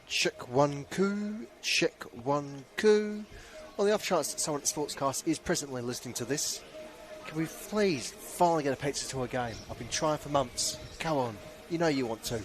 Check one coup, check one coup. On the off chance that someone at Sportscast is presently listening to this, can we please finally get a pizza to a game? I've been trying for months. Go on, you know you want to.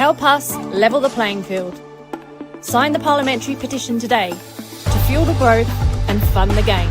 Help us level the playing field. Sign the parliamentary petition today to fuel the growth and fund the game.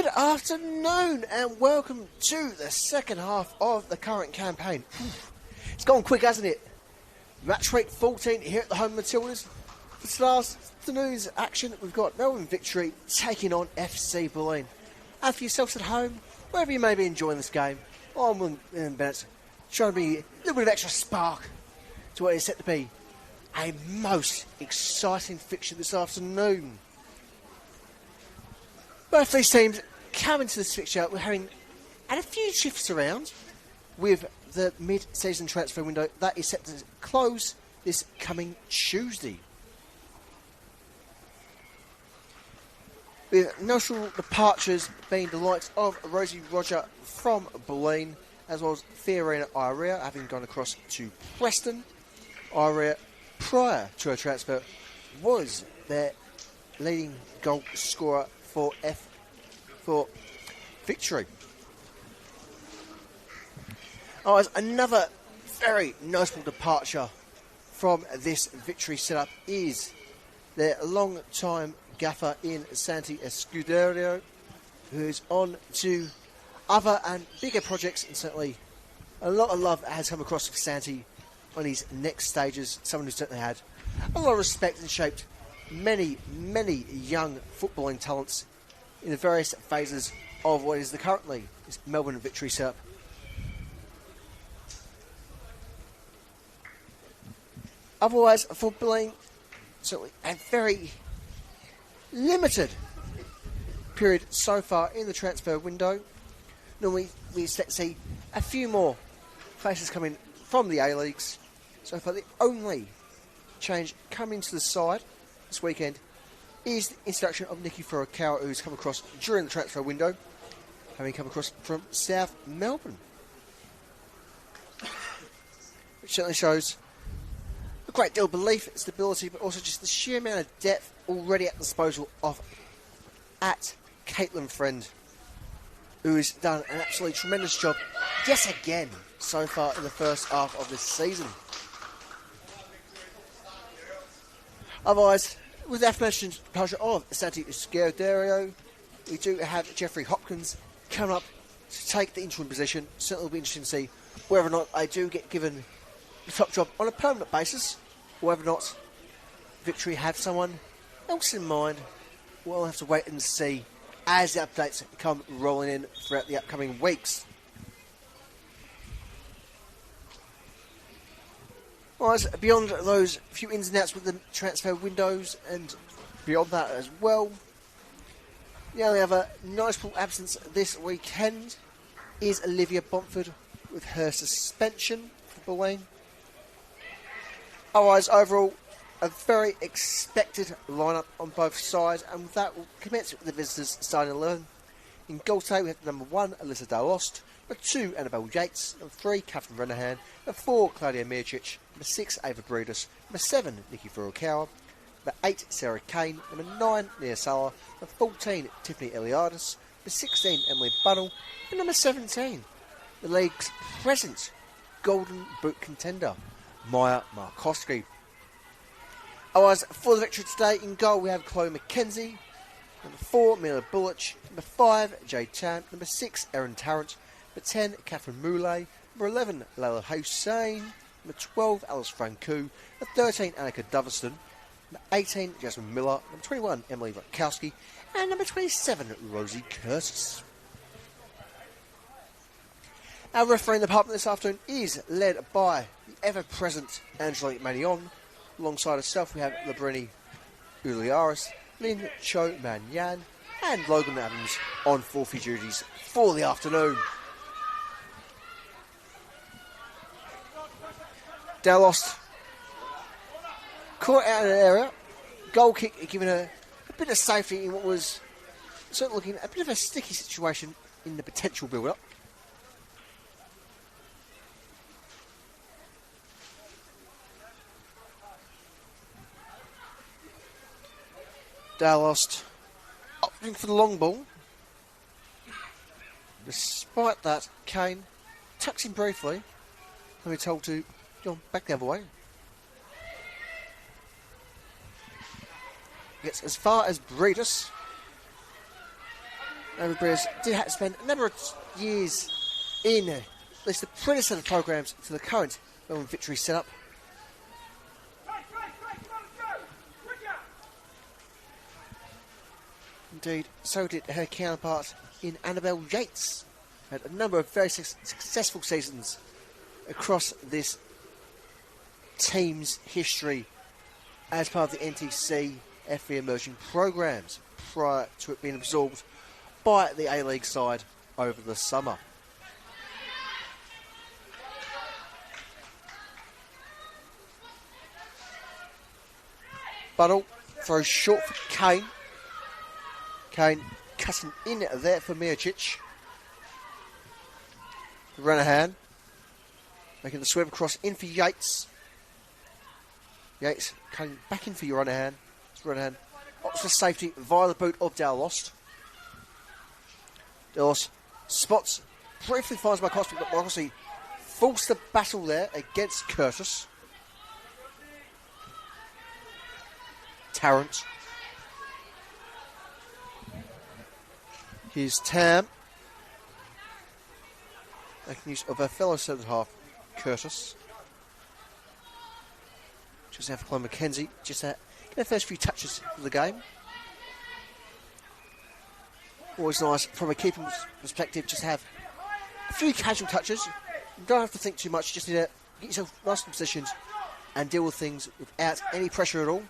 Good afternoon and welcome to the second half of the current campaign. It's gone quick, hasn't it? Match week 14 here at the home Matildas. This last afternoon's action, we've got Melbourne Victory taking on FC Bulleen. And for yourselves at home, wherever you may be enjoying this game, I'm William Bennett, trying to be a little bit of extra spark to what is set to be a most exciting fixture this afternoon. Both these teams come into this fixture, we're having had a few shifts around with the mid-season transfer window that is set to close this coming Tuesday. With notable departures being the likes of Rosie Roger from Bulleen, as well as Fiorina Irea having gone across to Preston. Irea, prior to her transfer, was their leading goal scorer for Victory. As another very notable departure from this Victory setup is their long-time gaffer in Santi Escuderio, who's on to other and bigger projects, and certainly a lot of love has come across for Santi on his next stages. Someone who's certainly had a lot of respect and shaped many young footballing talents in the various phases of what is the currently Melbourne Victory setup. Otherwise, for Bulleen, certainly a very limited period so far in the transfer window. Normally, we expect to see a few more faces coming from the A-Leagues. So far, the only change coming to the side this weekend is the introduction of Nikki Furukawa, who's come across during the transfer window, having come across from South Melbourne. Which certainly shows a great deal of belief, stability, but also just the sheer amount of depth already at the disposal of Caitlin Friend, who has done an absolutely tremendous job yet again so far in the first half of this season. Otherwise, with the aforementioned departure of Santi Escuderio, we do have Jeffrey Hopkins coming up to take the interim position. Certainly will be interesting to see whether or not they do get given the top job on a permanent basis, or whether or not Victory have someone else in mind. We'll have to wait and see as the updates come rolling in throughout the upcoming weeks. Right, beyond those few ins and outs with the transfer windows and beyond that as well, the only other notable absence this weekend is Olivia Bomford with her suspension for Bulleen. Otherwise, overall, a very expected lineup on both sides, and with that, we'll commence with the visitors starting 11. In goal today, we have number 1, Alyssa Dalost, number 2, Annabelle Yates, number 3, Catherine Renahan, number 4, Claudia Mircic, number 6, Ava Breedis, number 7, Nikki Furukawa, number 8, Sarah Kane, number 9, Nia Sala, number 14, Tiffany Eliadis, number 16, Emily Bunnell, and number 17, the league's present Golden Boot contender, Maya Markowski. Otherwise, for the Victory today, in goal we have Chloe McKenzie, number 4, Mila Bullich, number 5, Jade Chan, number 6, Erin Tarrant, number 10, Catherine Moulay, number 11, Layla Hussein, number 12, Alice Francu, number 13, Annika Doverston, number 18, Jasmine Miller, number 21, Emily Rutkowski, and number 27, Rosie Curtis. Our refereeing department this afternoon is led by the ever-present Angelique Magnon. Alongside herself, we have Labrini Uliaris, Lynn Cho Manyan, and Logan Adams on forfeit duties for the afternoon. Dalost caught out in an area. Goal kick giving her a bit of safety in what was certainly looking a bit of a sticky situation in the potential build-up. Dalost opting for the long ball. Despite that, Kane tucks in briefly, and we're told to go back the other way. Gets as far as Breedis. Melbourne Breeders did have to spend a number of years in at least the predecessor programs to the current Melbourne Victory setup. Indeed, so did her counterpart in Annabelle Yates. Had a number of very successful seasons across this team's history as part of the NTC FV Emerging programs prior to it being absorbed by the A-League side over the summer. Buddle throws short for Kane. Kane cutting in there for Mijicic. Ranahan making the swerve across in for Yates. Yates coming back in for Ranahan. It's Ranahan opts for safety via the boot of Dallost. Dallost spots, briefly finds Marcosi, but Marcosi forced the battle there against Curtis. Tarrant. Here's Tam. Making use of her fellow centre half, Curtis. Just have Chloe McKenzie. Just get her first few touches of the game. Always nice from a keeping perspective, just have a few casual touches. You don't have to think too much, just need to get yourself nice in positions and deal with things without any pressure at all.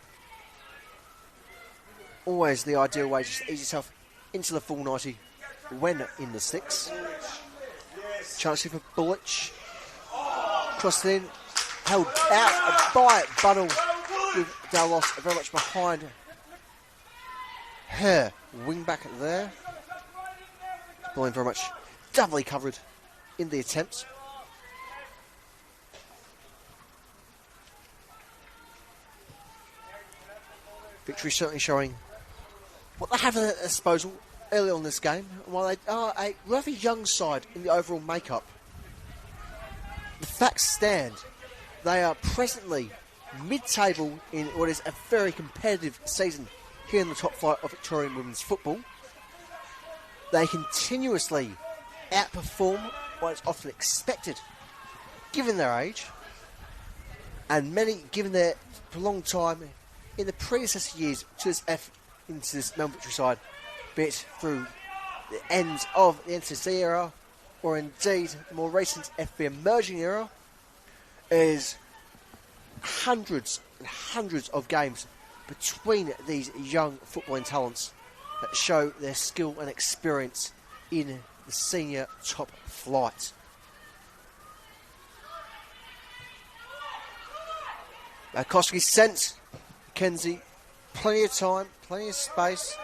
Always the ideal way, just ease yourself into the full 90 when in the sticks. Chance here for Bullich. Crossed in, held out by Buddle with Dallost very much behind her wing back there. Bulleen very much doubly covered in the attempt. Victory certainly showing what they have at their disposal early on this game, and while they are a rather young side in the overall makeup, the facts stand. They are presently mid-table in what is a very competitive season here in the top flight of Victorian women's football. They continuously outperform what is often expected, given their age, and many given their prolonged time in the predecessor years to into this Melbourne Victory side, be it through the ends of the NCC era or indeed the more recent FB Emerging era, is hundreds and hundreds of games between these young footballing talents that show their skill and experience in the senior top flight. Koski sent Kenzie plenty of time, plenty of space.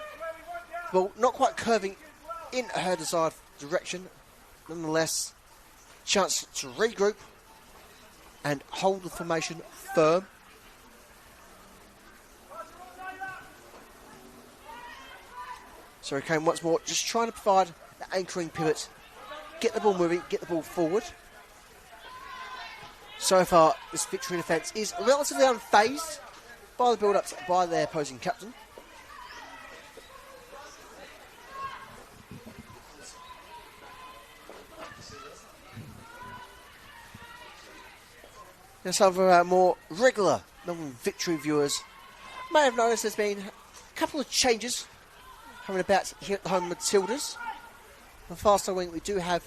Well, not quite curving in her desired direction. Nonetheless, chance to regroup and hold the formation firm. So Kane once more just trying to provide the anchoring pivot, get the ball moving, get the ball forward. So far, this Victory defence is relatively unfazed by the build-ups by their opposing captain. Now, some of our more regular Melbourne Victory viewers may have noticed there's been a couple of changes coming about here at the home Matildas. On the far side wing, we do have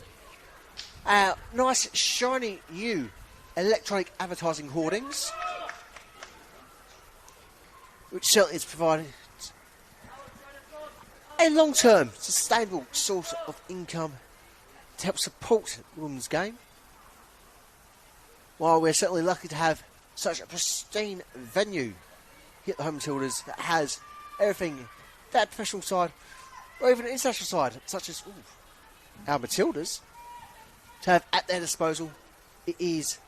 our nice, shiny, new electronic advertising hoardings, which certainly is providing a long-term, sustainable source of income to help support the women's game. While we're certainly lucky to have such a pristine venue here at the home Matildas that has everything that professional side or even an international side, such as our Matildas, to have at their disposal, it is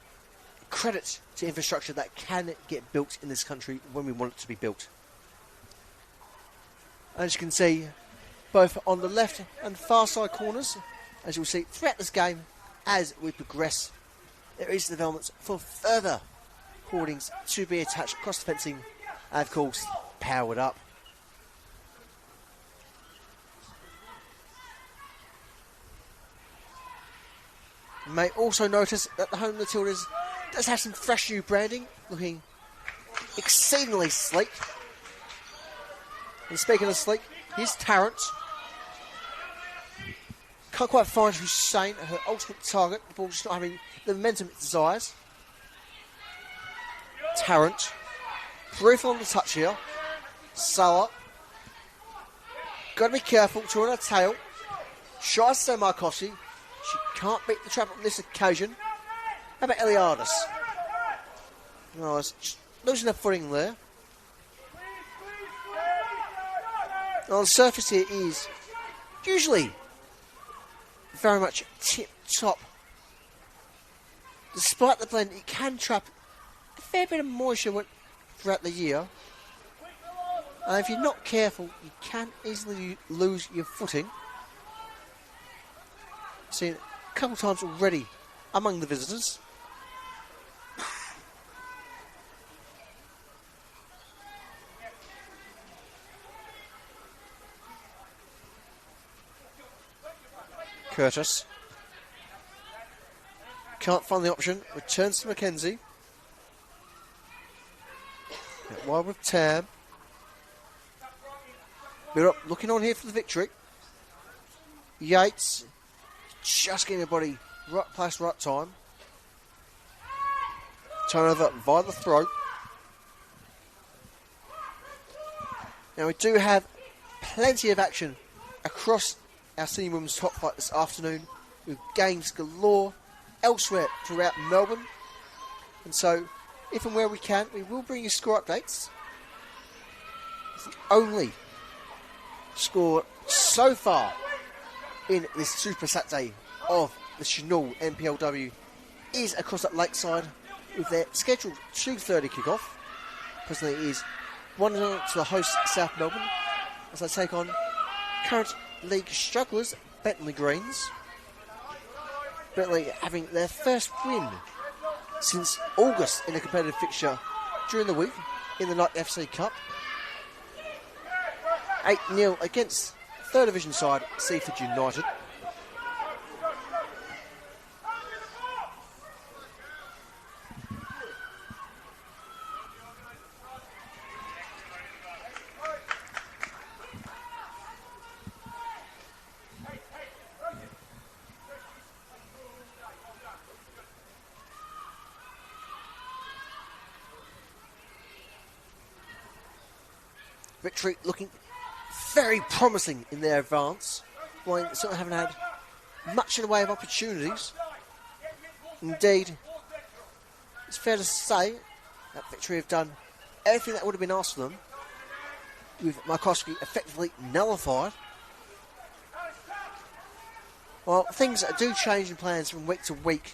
credit to infrastructure that can get built in this country when we want it to be built. As you can see, both on the left and far side corners, as you'll see throughout this game, as we progress, there is developments for further hoardings to be attached across the fencing and, of course, powered up. You may also notice that the home Matildas does have some fresh new branding, looking exceedingly sleek. And speaking of sleek, here's Tarrant. Can't quite find Hussein, her ultimate target. The ball just not having the momentum it desires. Tarrant. Brief on the touch here. Salah. Got to be careful, two on her tail. Shy to Marcosi. She can't beat the trap on this occasion. How about Eliadis? No, it's just losing her footing there. Well, the surface here is usually very much tip-top. Despite the blend, it can trap a fair bit of moisture throughout the year. And if you're not careful, you can easily lose your footing. Seen it a couple of times already among the visitors. Curtis. Can't find the option. Returns to Mackenzie. Get wide with Tam. We're up looking on here for the victory. Yates. Just getting her body right place, right time. Turnover via the throat. Now we do have plenty of action across our senior women's top flight this afternoon with games galore elsewhere throughout Melbourne. And so, if and where we can, we will bring you score updates. It's the only score so far in this Super Saturday of the Senol NPLW is across that lakeside with their scheduled 2:30 kickoff. Presently it is 1-0 to the host South Melbourne as they take on current league strugglers Bentley Greens. Bentley having their first win since August in a competitive fixture during the week in the Night FC Cup. 8-0 against third division side Seaford United. Victory looking very promising in their advance. While they certainly haven't had much in the way of opportunities. Indeed, it's fair to say that Victory have done everything that would have been asked of them, with Markowski effectively nullified. Well, things do change in plans from week to week.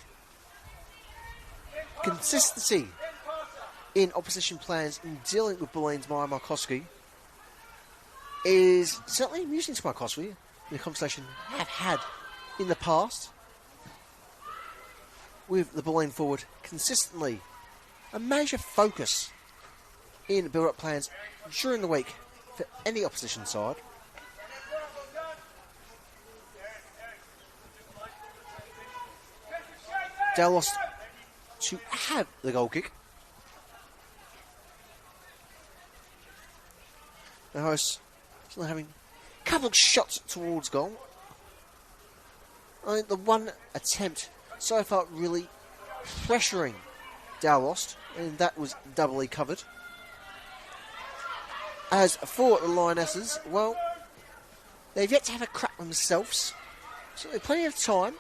Consistency in opposition plans in dealing with Bulleen's Maya Markowski is certainly amusing to Markowski in the conversation have had in the past. With the Bulleen forward consistently a major focus in build-up plans during the week for any opposition side. Dale lost to have the goal kick. The hosts still having a couple of shots towards goal. I think the one attempt so far really pressuring Dallost, and that was doubly covered. As for the Lionesses, well, they've yet to have a crack themselves, so there's plenty of time,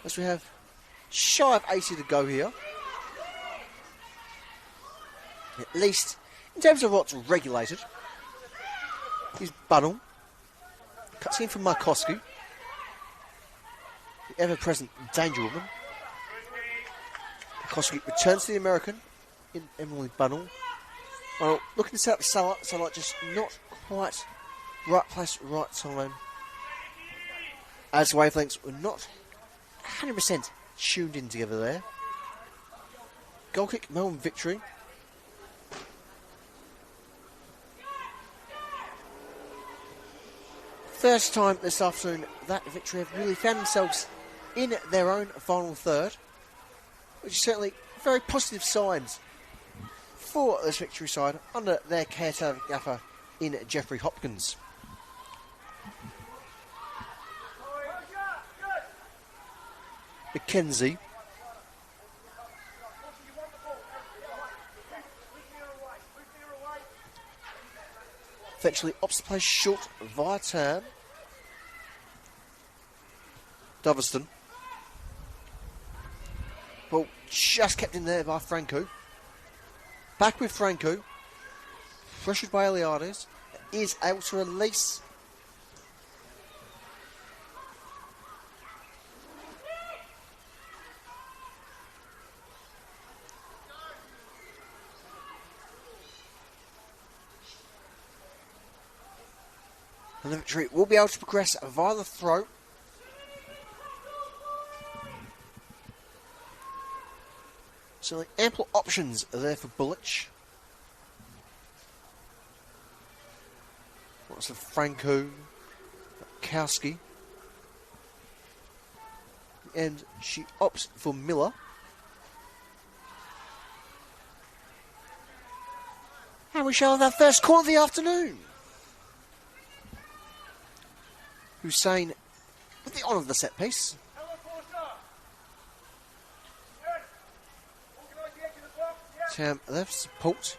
as we have shy of 80 to go here. At least in terms of what's regulated. Here's Bunnell. Cuts in from Markowski. The ever-present danger woman. Markowski returns to the American in Emily Bunnell. Well, looking to set up Salah. Salah just not quite right place, right time. As wavelengths were not 100% tuned in together there. Goal kick, Melbourne victory. First time this afternoon that Victory have really found themselves in their own final third, which is certainly very positive signs for this victory side under their caretaker gaffer in Jeffrey Hopkins. McKenzie. Eventually opts to play short via Tam. Doverston. Well, just kept in there by Franco. Back with Franco. Pressured by Eliades. Is able to release. And the victory will be able to progress via the throw. So the ample options are there for Bullich. What's the Franco, Kowski. And she opts for Miller. And we shall have our first corner of the afternoon. Hussein with the honour of the set piece. Tam left support.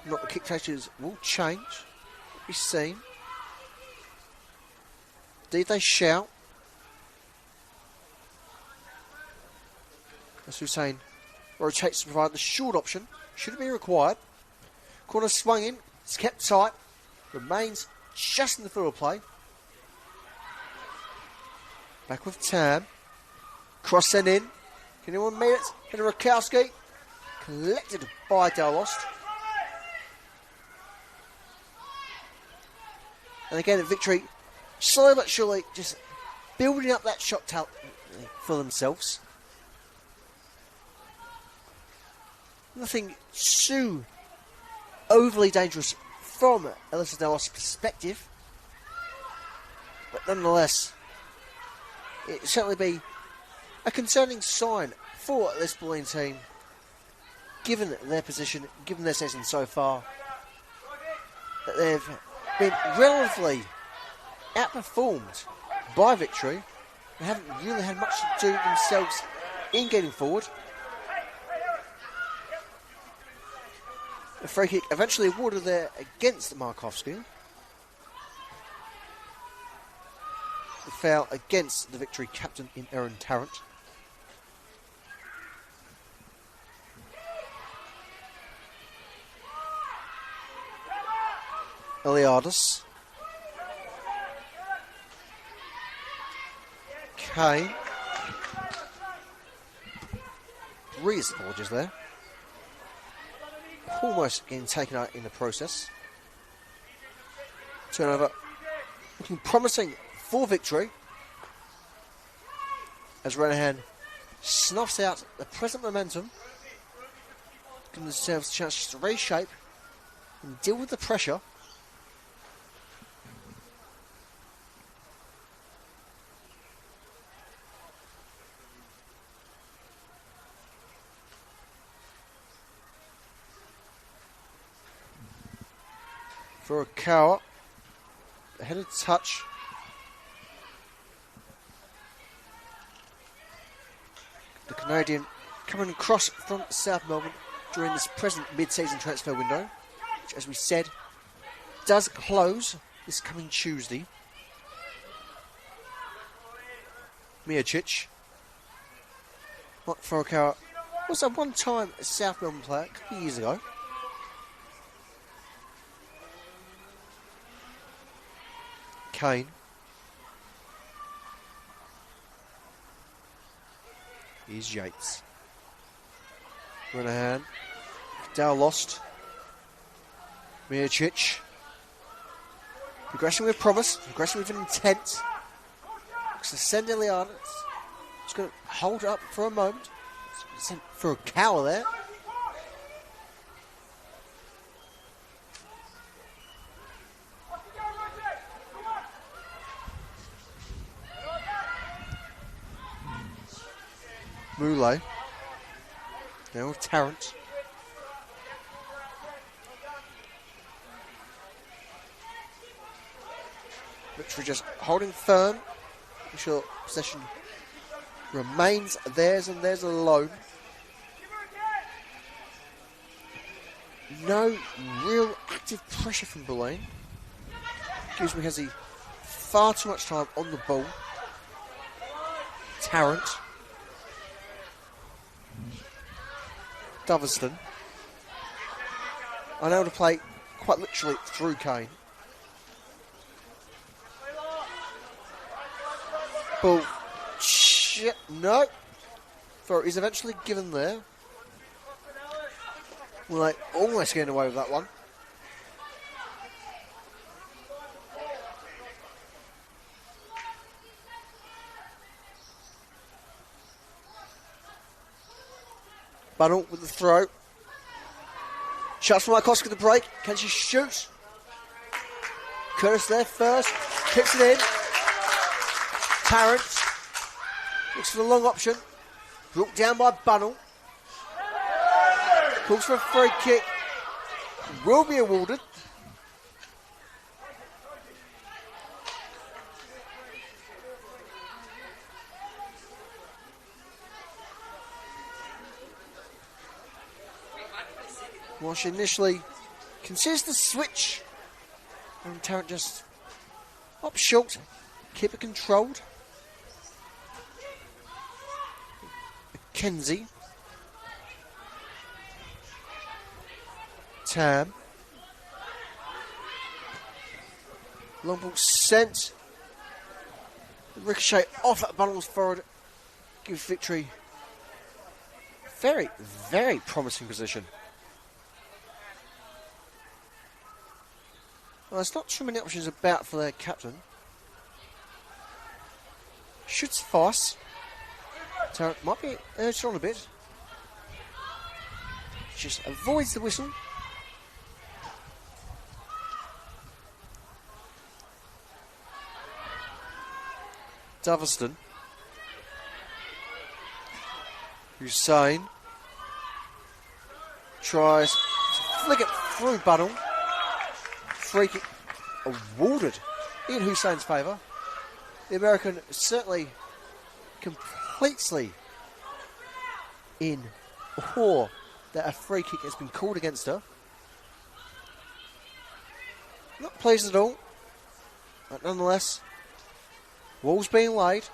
Not the kick takers will change. Be seen. Did they shout? As Hussein rotates to provide the short option. Should it be required. Corner swung in. It's kept tight. Remains just in the field of play. Back with Tam. Cross sent in. Can anyone meet it? Henry Rakowski. Collected by Dallost. And again, a victory. Slowly but surely, just building up that shot talent for themselves. Nothing too overly dangerous from Alyssa Dallas' perspective, but nonetheless, it will certainly be a concerning sign for this Bulleen team, given their position, given their season so far, that they've been relatively outperformed by victory. They haven't really had much to do themselves in getting forward. A free kick eventually awarded there against Markovsky. The foul against the victory captain in Erin Tarrant. Eliades. Kane. Reese apologies there. Almost getting taken out in the process. Turnover looking promising for victory as Renahan snuffs out the present momentum, giving themselves a chance to reshape and deal with the pressure. For a Kawa, a headed touch. The Canadian coming across from South Melbourne during this present mid-season transfer window, which, as we said, does close this coming Tuesday. Miocic. Mark Furukawa was a one-time South Melbourne player a couple of years ago. Kane. Here's Yates. Renahan. Dallost. Miocic. Progressing with promise. Progressing with intent. Looks to send Eliades. Just going to hold up for a moment. Sent for a cower there. Moulet. Now with Tarrant. Victory just holding firm. I'm sure possession remains theirs and theirs alone. No real active pressure from Bulleen. Gives McKenzie far too much time on the ball. Tarrant. Doverston. Unable to play quite literally through Kane. Ball. Shit. No. Throw is eventually given there. Well, like almost getting away with that one. Bunnell with the throw. Shots from Lykoski the break. Can she shoot? Curtis there first. Kicks it in. Tarrant looks for the long option. Brought down by Bunnell. Calls for a free kick. Will be awarded. Well, she initially considers the switch. And Tarrant just up short. Keep it controlled. Kenzie. Tam. Long ball sent. Ricochet off at Bunnell's forward. Gives Victory very, very promising position. Well, there's not too many options about for their captain. Should suffice. Tarrant might be urged on a bit. Just avoids the whistle. Doverston. Hussein tries to flick it through Bunnell. Free kick awarded in Hussein's favour. The American certainly completely in awe that a free kick has been called against her. Not pleased at all, but nonetheless, walls being laid.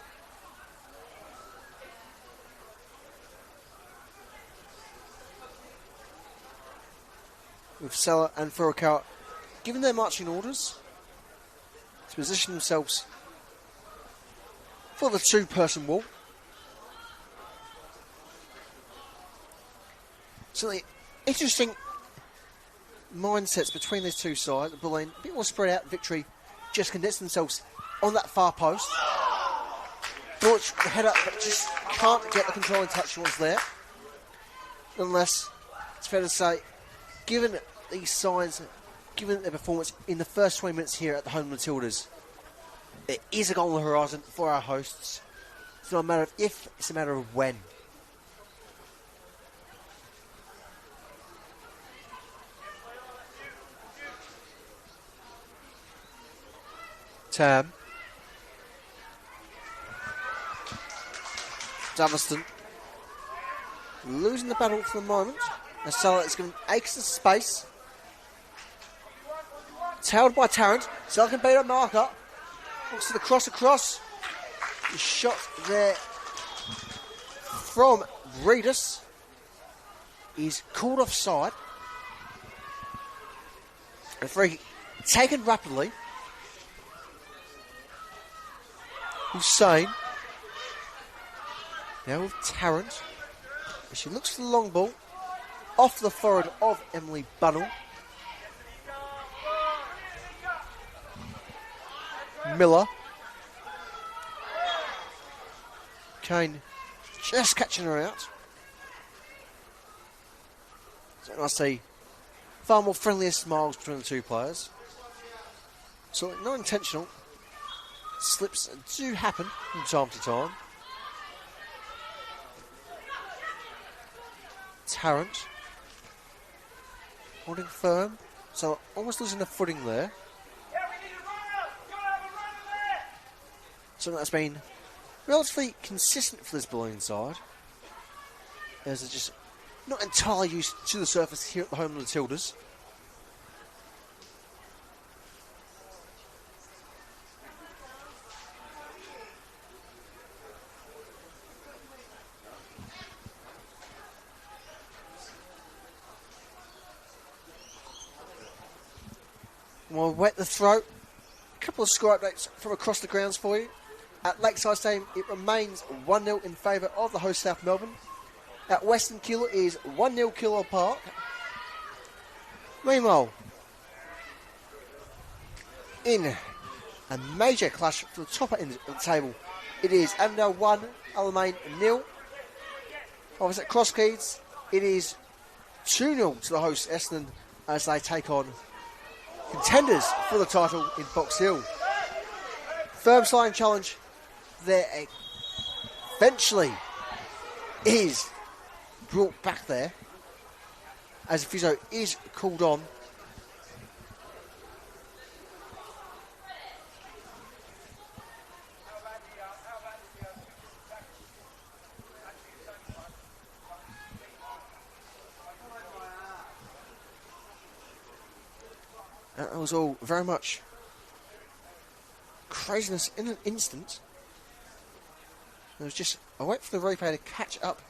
With Sella and Furukawa given their marching orders to position themselves for the two-person wall. So the interesting mindsets between these two sides. Bulleen a bit more spread out. Victory just condensed themselves on that far post. Butch the head up, but just can't get the controlling touch towards there. Nonetheless, it's fair to say, given these sides, given their performance in the first 20 minutes here at the home Matildas, there is a goal on the horizon for our hosts. It's not a matter of if, it's a matter of when. Tam. Doverston losing the battle for the moment. As Salah is given acres of space. Tailed by Tarrant. Salah can beat up marker. Looks to the cross across. The shot there from Reedus is called offside. The free taken rapidly. Hussein. Now with Tarrant. She looks for the long ball. Off the forehead of Emily Bunnell. Miller. Kane just catching her out. So I see far more friendlier smiles between the two players. So not intentional. Slips do happen from time to time. Tarrant. Holding firm. So almost losing the footing there. Something that's been relatively consistent for this Bulleen side, as they're just not entirely used to the surface here at the home of the Tildas. We'll wet the throat. A couple of score updates from across the grounds for you. At Lakeside Stadium, it remains 1-0 in favour of the host South Melbourne. At Western Keilor, it is 1-0 Keilor Park. Meanwhile, in a major clash for the top end of the table, it is Avondale 1, Alamein 0. Obviously at Crosskeys, it is 2-0 to the host Essendon as they take on contenders for the title in Box Hill. Firm sliding challenge there eventually is brought back there as the physio is called on. That was all very much craziness in an instant. It was just a wait for the replay to catch up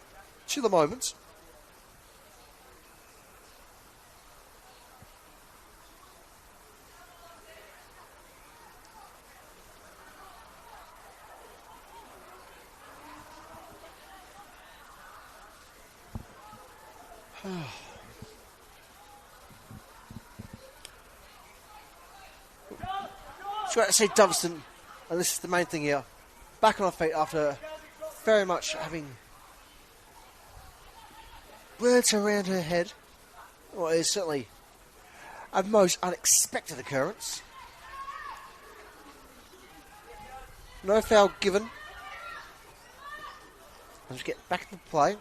to the moment. It's great to see Dunstan, and this is the main thing here, back on our feet after very much having words around her head. Well, it is certainly a most unexpected occurrence. No foul given. Let's get back into play.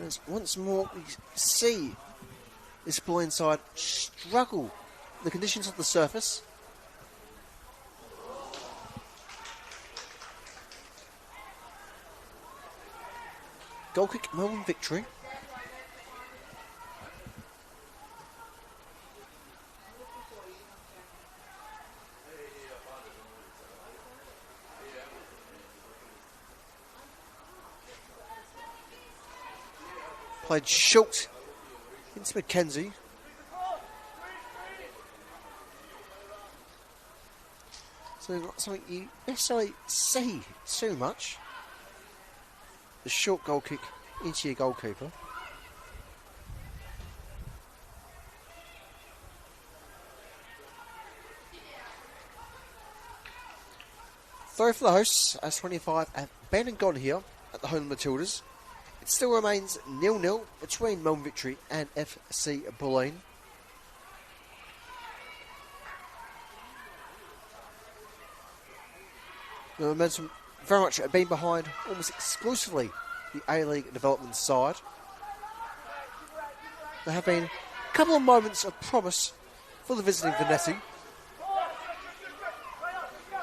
As once more we see this Bulleen side struggle the conditions of the surface. Goal kick, Melbourne victory. Played short into McKenzie. So not something you necessarily see too much. The short goal kick into your goalkeeper. Throw for the hosts as 25 have been and gone here at the home of Matildas. It still remains 0-0 between Melbourne Victory and FC Bulleen. The momentum very much been behind almost exclusively the A-League development side. There have been a couple of moments of promise for the visiting Venetti.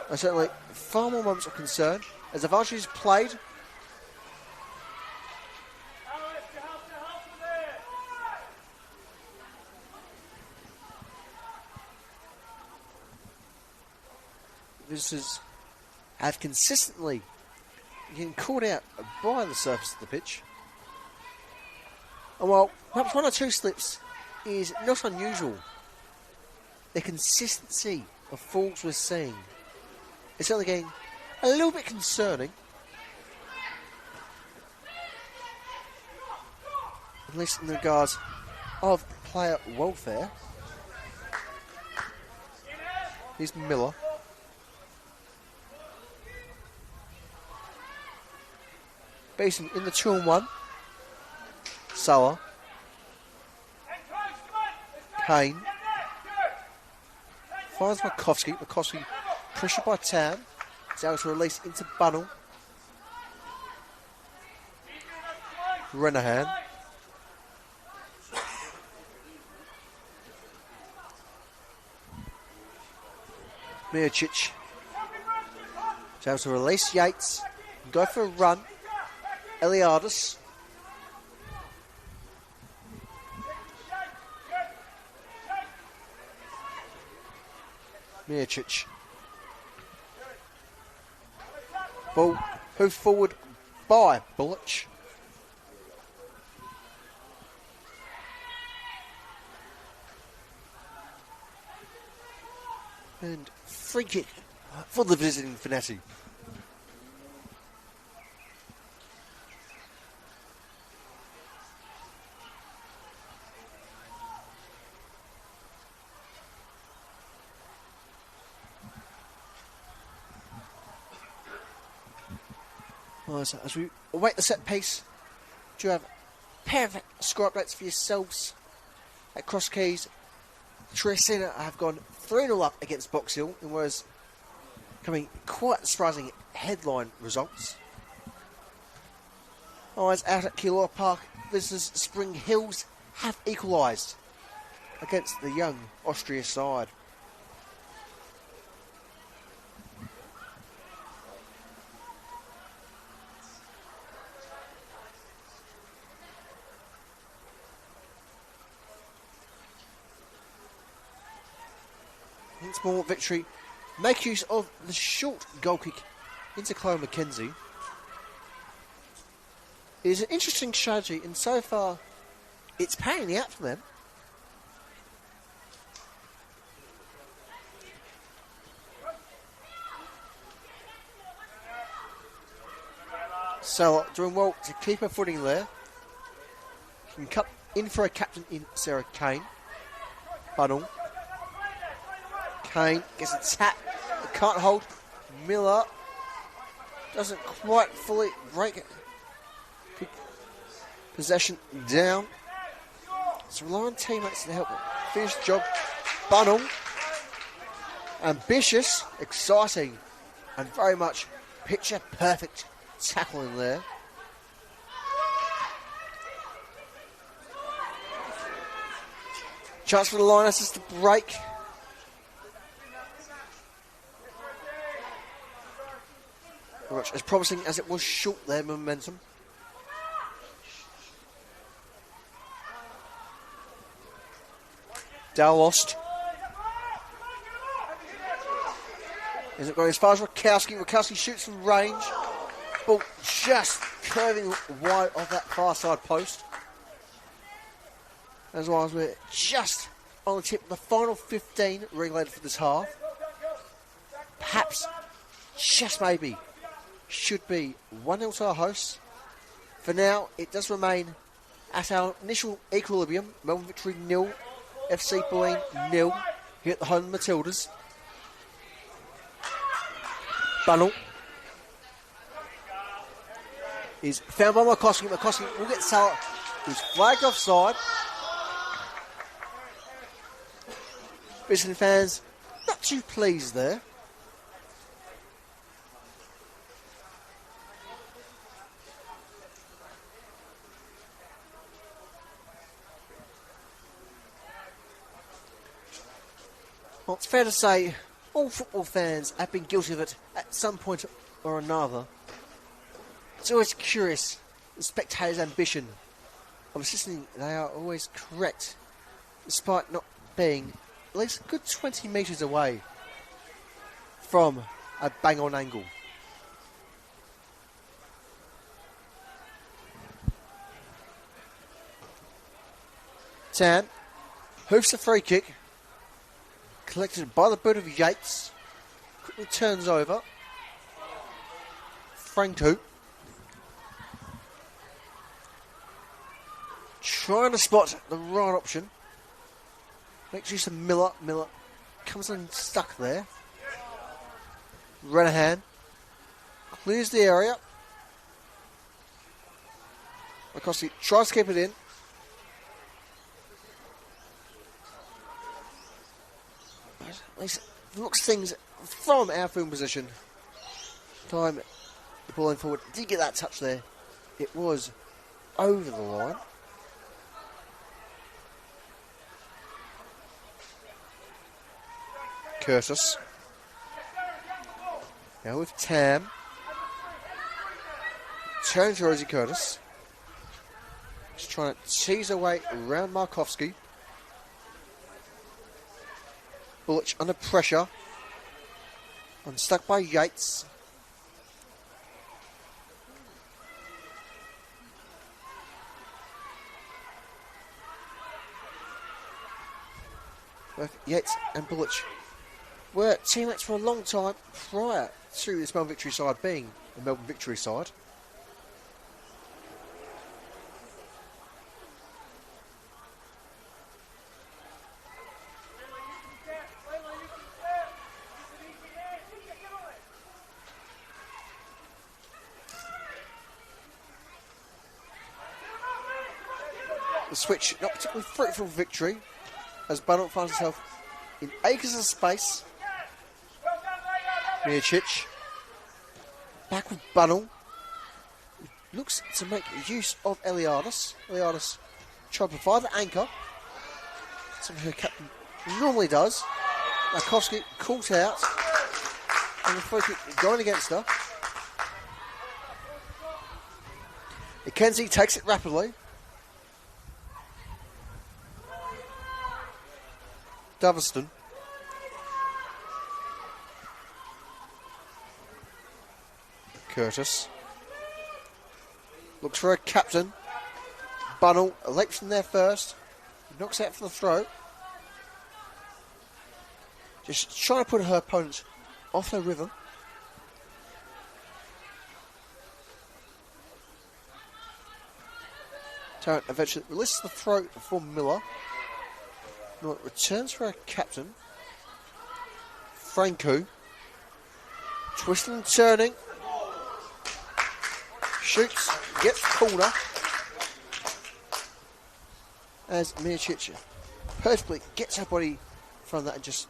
And certainly far more moments of concern as Avanti is played. Visitors have consistently been caught out by the surface of the pitch. And while perhaps one or two slips is not unusual, the consistency of falls we're seeing is certainly getting a little bit concerning. At least in regards of player welfare. Here's Miller. Beeson in the 2-on-1. Salah. Kane. Finds Makovsky. Makovsky pressured by Tam. He's able to release into Bunnell. Renahan. Mircic. Able to release Yates. Go for a run. Eliadis. Mircic. Ball moved forward by Bullich. And free kick for the visiting Finetti. So as we await the set piece, do you have a pair of score updates for yourselves at Cross Keys? Tresina have gone 3-0 up against Box Hill in what is coming quite surprising headline results. Otherwise, out at Keilor Park, visitors Spring Hills have equalised against the young Austria side. Once more victory. Make use of the short goal kick into Chloe McKenzie. It is an interesting strategy, and so far it's paying out for them. So doing well to keep her footing there. Can cut in for a captain in Sarah Kane. Funnel. Kane gets a tap, can't hold. Miller doesn't quite fully break it. Possession down. So rely on teammates to help him finish the job. Bunnell, ambitious, exciting, and very much picture perfect tackling there. Chance for the Lionesses to break. Very much as promising as it was short there, momentum. Dow lost. Isn't going as far as Rakowski. Rakowski shoots from range. Ball just curving wide of that far side post. As well as we're just on the tip of the final 15 regulated for this half. Perhaps, just maybe, should be 1-0 to our hosts. For now, it does remain at our initial equilibrium. Melbourne victory 0, FC Bulleen 0 here at the home Matildas. Bunnell is found by McCoskey. McCoskey will get Salah, who's flagged offside. Brisbane fans not too pleased there. Well, it's fair to say all football fans have been guilty of it at some point or another. It's always curious, the spectators' ambition of insisting they are always correct, despite not being at least a good 20 metres away from a bang-on angle. Tan hoofs a free kick. Collected by the boot of Yates. Quickly turns over. Franco. Trying to spot the right option. Makes use of Miller. Miller comes unstuck there. Renahan clears the area. McCoskey tries to keep it in. At least looks things from our field position. Time the ball in forward. Did get that touch there. It was over the line. Curtis. Now with Tam. Turns to Rosie Curtis. She's trying to tease her way around Markovsky. Bullich under pressure. Unstuck by Yates. Both Yates and Bullich were teammates for a long time prior to this Melbourne Victory side being the Melbourne Victory side. The switch, not particularly fruitful Victory, as Bunnell finds himself in acres of space. Mircic, back with Bunnell. Looks to make use of Eliadis. Eliadis trying to provide the anchor, something her captain normally does. Markovsky caught out, and the free kick going against her. McKenzie takes it rapidly. Daviston. Curtis. Looks for a captain. Bunnell leaps from there first. Knocks out for the throw. Just trying to put her opponent off their rhythm. Tarrant eventually releases the throw for Miller. Miller returns for a captain. Franco. Twisting and turning. Shoots, gets the corner. As Mircic perfectly gets her body from that and just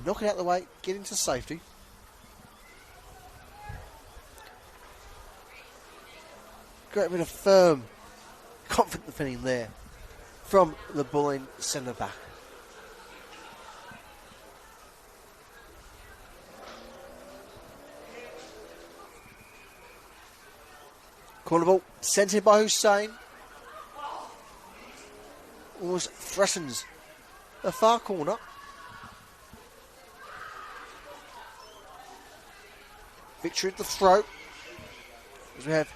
knock it out of the way, get into safety. Great bit of firm, confident defending there from the Bulleen centre back. Corner ball sent in by Hussein. Almost threatens the far corner. Victory at the throat. As we have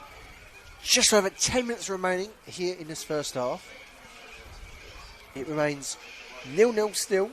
just over 10 minutes remaining here in this first half. It remains 0-0 still.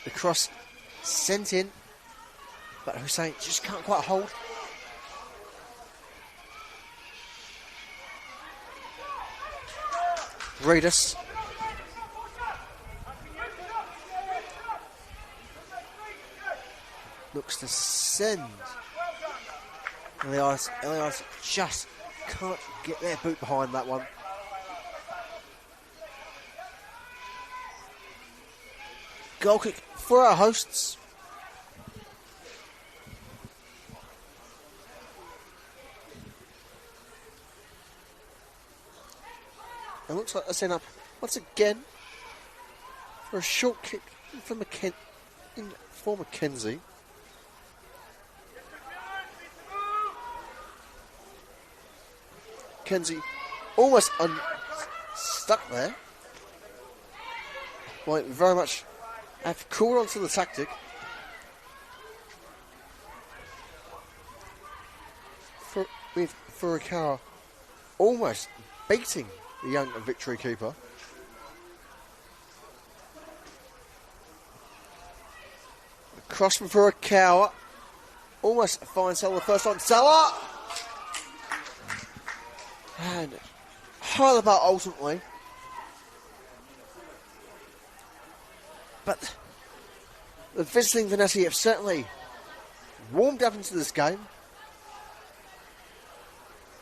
The cross sent in, but Hussein just can't quite hold. Reedus. Looks to send. Elias just can't get their boot behind that one. Goal kick for our hosts. It looks like they're setting up once again for a short kick for McKenzie. McKenzie almost stuck there. Well, very much have caught onto the tactic. With Furukawa almost beating the young Victory keeper. Cross from Furukawa. Almost finds Salah the first time. Salah! And high the bar ultimately. But the visiting Veneti have certainly warmed up into this game.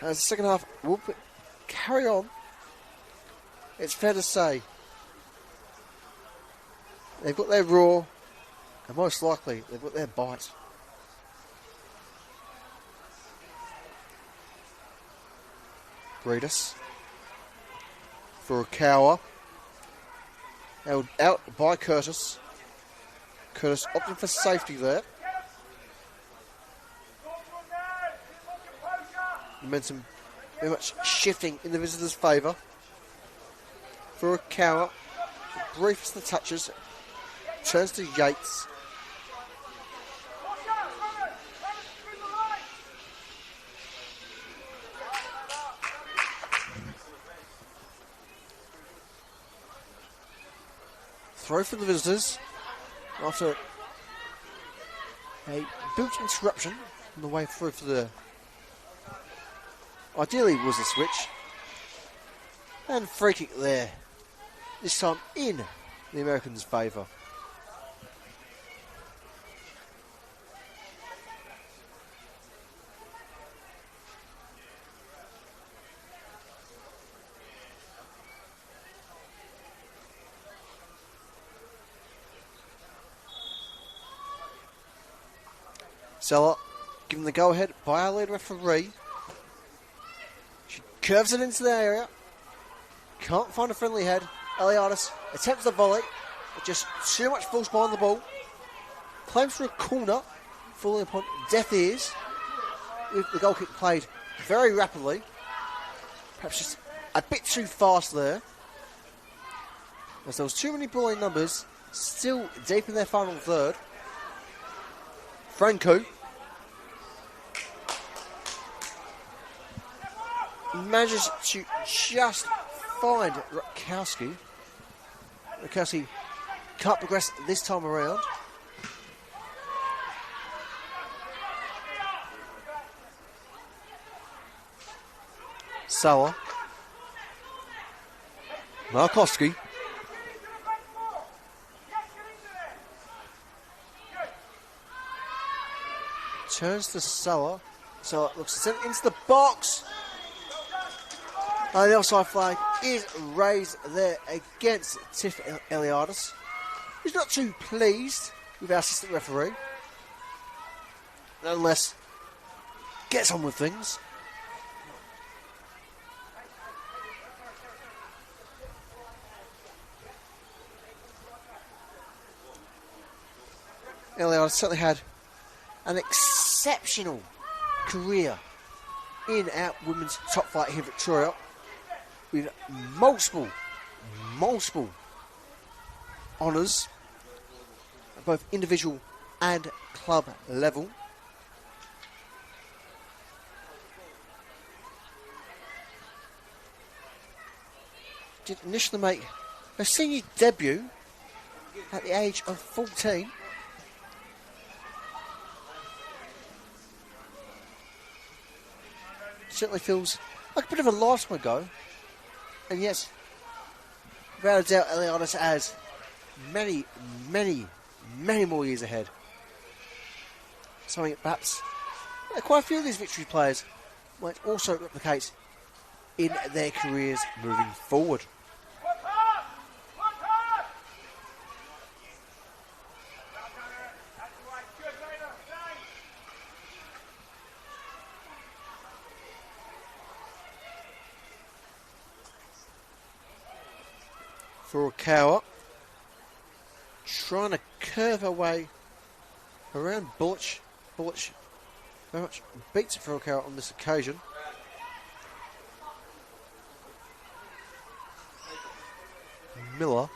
As the second half will carry on, it's fair to say they've got their raw, and most likely they've got their bite. Breedis for a cower. Held out by Curtis. Curtis opting for safety there. Momentum very much shifting in the visitors' favour. For a cower, brief as the touches, turns to Yates. Throw for the visitors after a built interruption on the way through for the ideally was a switch, and free kick there, this time in the Americans' favour. Seller given the go-ahead by our lead referee. She curves it into the area. Can't find a friendly head. Eliadis attempts the volley, but just too much force behind the ball. Claims for a corner, falling upon deaf ears. With the goal kick played very rapidly. Perhaps just a bit too fast there. As there was too many Bulleen numbers still deep in their final third. Franco manages to just find Rutkowski. Rutkowski can't progress this time around. Sauer. Markowski. Turns to Sauer. Sauer looks to send it into the box. And the offside flag is raised there against Tiff Eliadis, who's not too pleased with our assistant referee. Nonetheless, gets on with things. Eliadis certainly had an exceptional career in our women's top flight here in Victoria, with multiple honours at both individual and club level. Did initially make her senior debut at the age of 14. Certainly feels like a bit of a lifetime ago. And yes, without a doubt, Eliadis has many more years ahead. Something that perhaps quite a few of these victory players might also replicate in their careers moving forward. For a cower, trying to curve her way around Bullich. Bullich very much beats it for a cower on this occasion. Miller.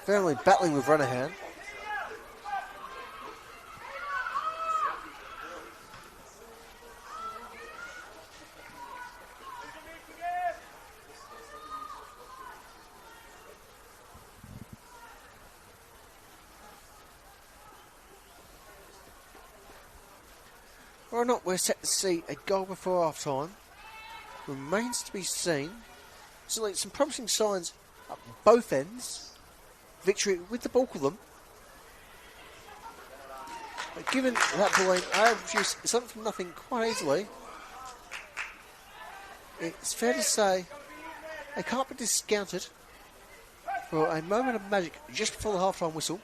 Firmly battling with Renahan. Or not, we're set to see a goal before half time. Remains to be seen. Certainly some promising signs at both ends. Victory with the bulk of them. But given that Bulleen are able to produce something from nothing quite easily, it's fair to say they can't be discounted for a moment of magic just before the half-time whistle.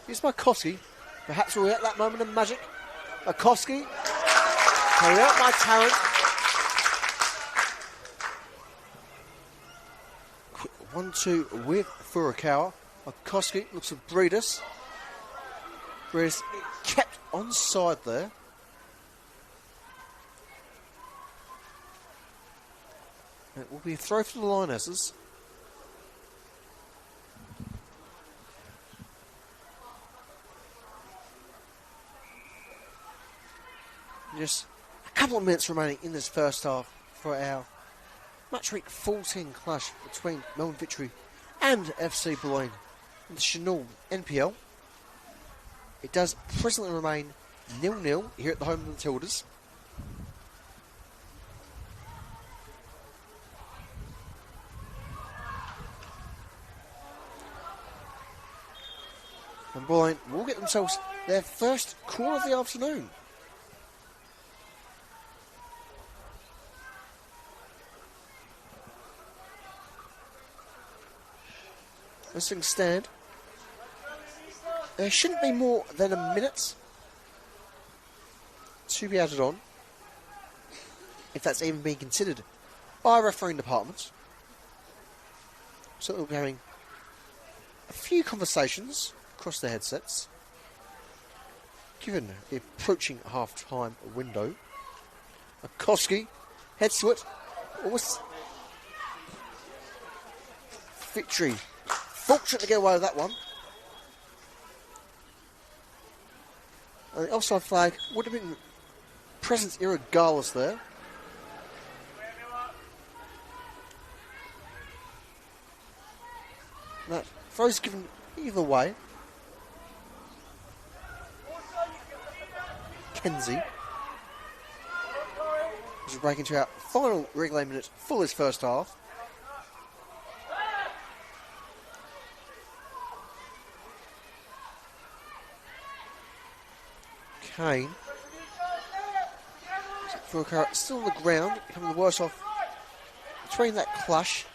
Here's Markowski. Perhaps we're at that moment of magic. Markowski, carried out by Tarrant. Quick 1-2 with Furukawa. Markowski looks at Breedis. Breedis kept onside there. It will be a throw for the Lionesses. Just a couple of minutes remaining in this first half for our match week 14 clash between Melbourne Victory and FC Bulleen in the Senol NPL. It does presently remain 0-0 here at the home of the Tildas. And Bulleen will get themselves their first corner of the afternoon. As things stand, there shouldn't be more than a minute to be added on, if that's even being considered by a refereeing department. So we'll be having a few conversations across the headsets, given the approaching half-time window. Markowski heads to it. Almost Victory fortunate to get away with that one. And the offside flag would have been present irregardless there. That throw's given either way. Kenzie as we break into our final regular minute for this first half. Kane. Furukawa still on the ground, becoming the worse off between that clash,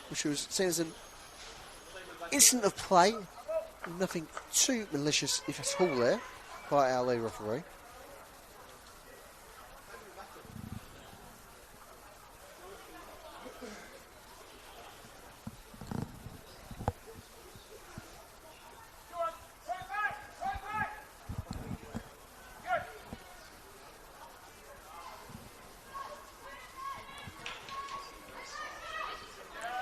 which was seen as an incident of play. Nothing too malicious, if at all, there by our lead referee.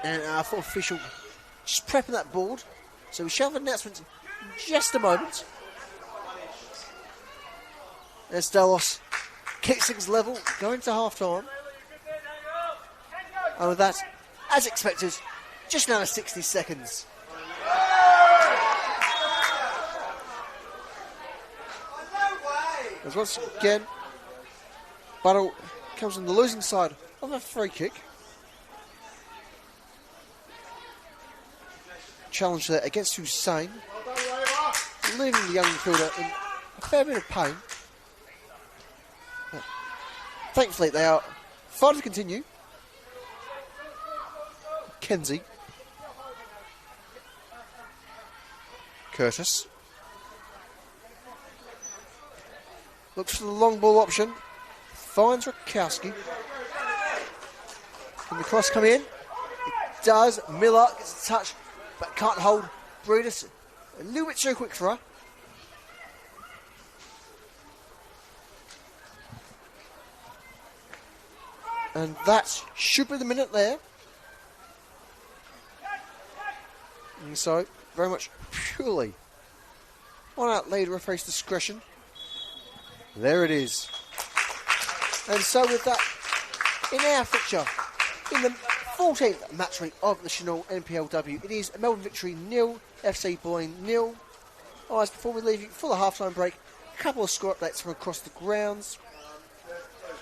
And our fourth official just prepping that board. So we shall have an announcement in just a moment. There's Delos. Kicks things level, going to half time. And with that, as expected, just now 60 seconds. As once again, Buttle comes on the losing side of a free kick. Challenge there against Hussein, leaving the young midfielder in a fair bit of pain. But thankfully, they are fine to continue. Kenzie. Curtis. Looks for the long ball option. Finds Rakowski. Can the cross come in? It does. Miller gets a touch, but can't hold Breedis. A little bit too quick for her. And that should be the minute there. And so, very much purely on our lead referee's discretion. There it is. And so with that, in our fixture, in the 14th match week of the Senol NPLW, it is Melbourne Victory 0, FC Bulleen 0. Alright, before we leave you for the half-time break, a couple of score updates from across the grounds.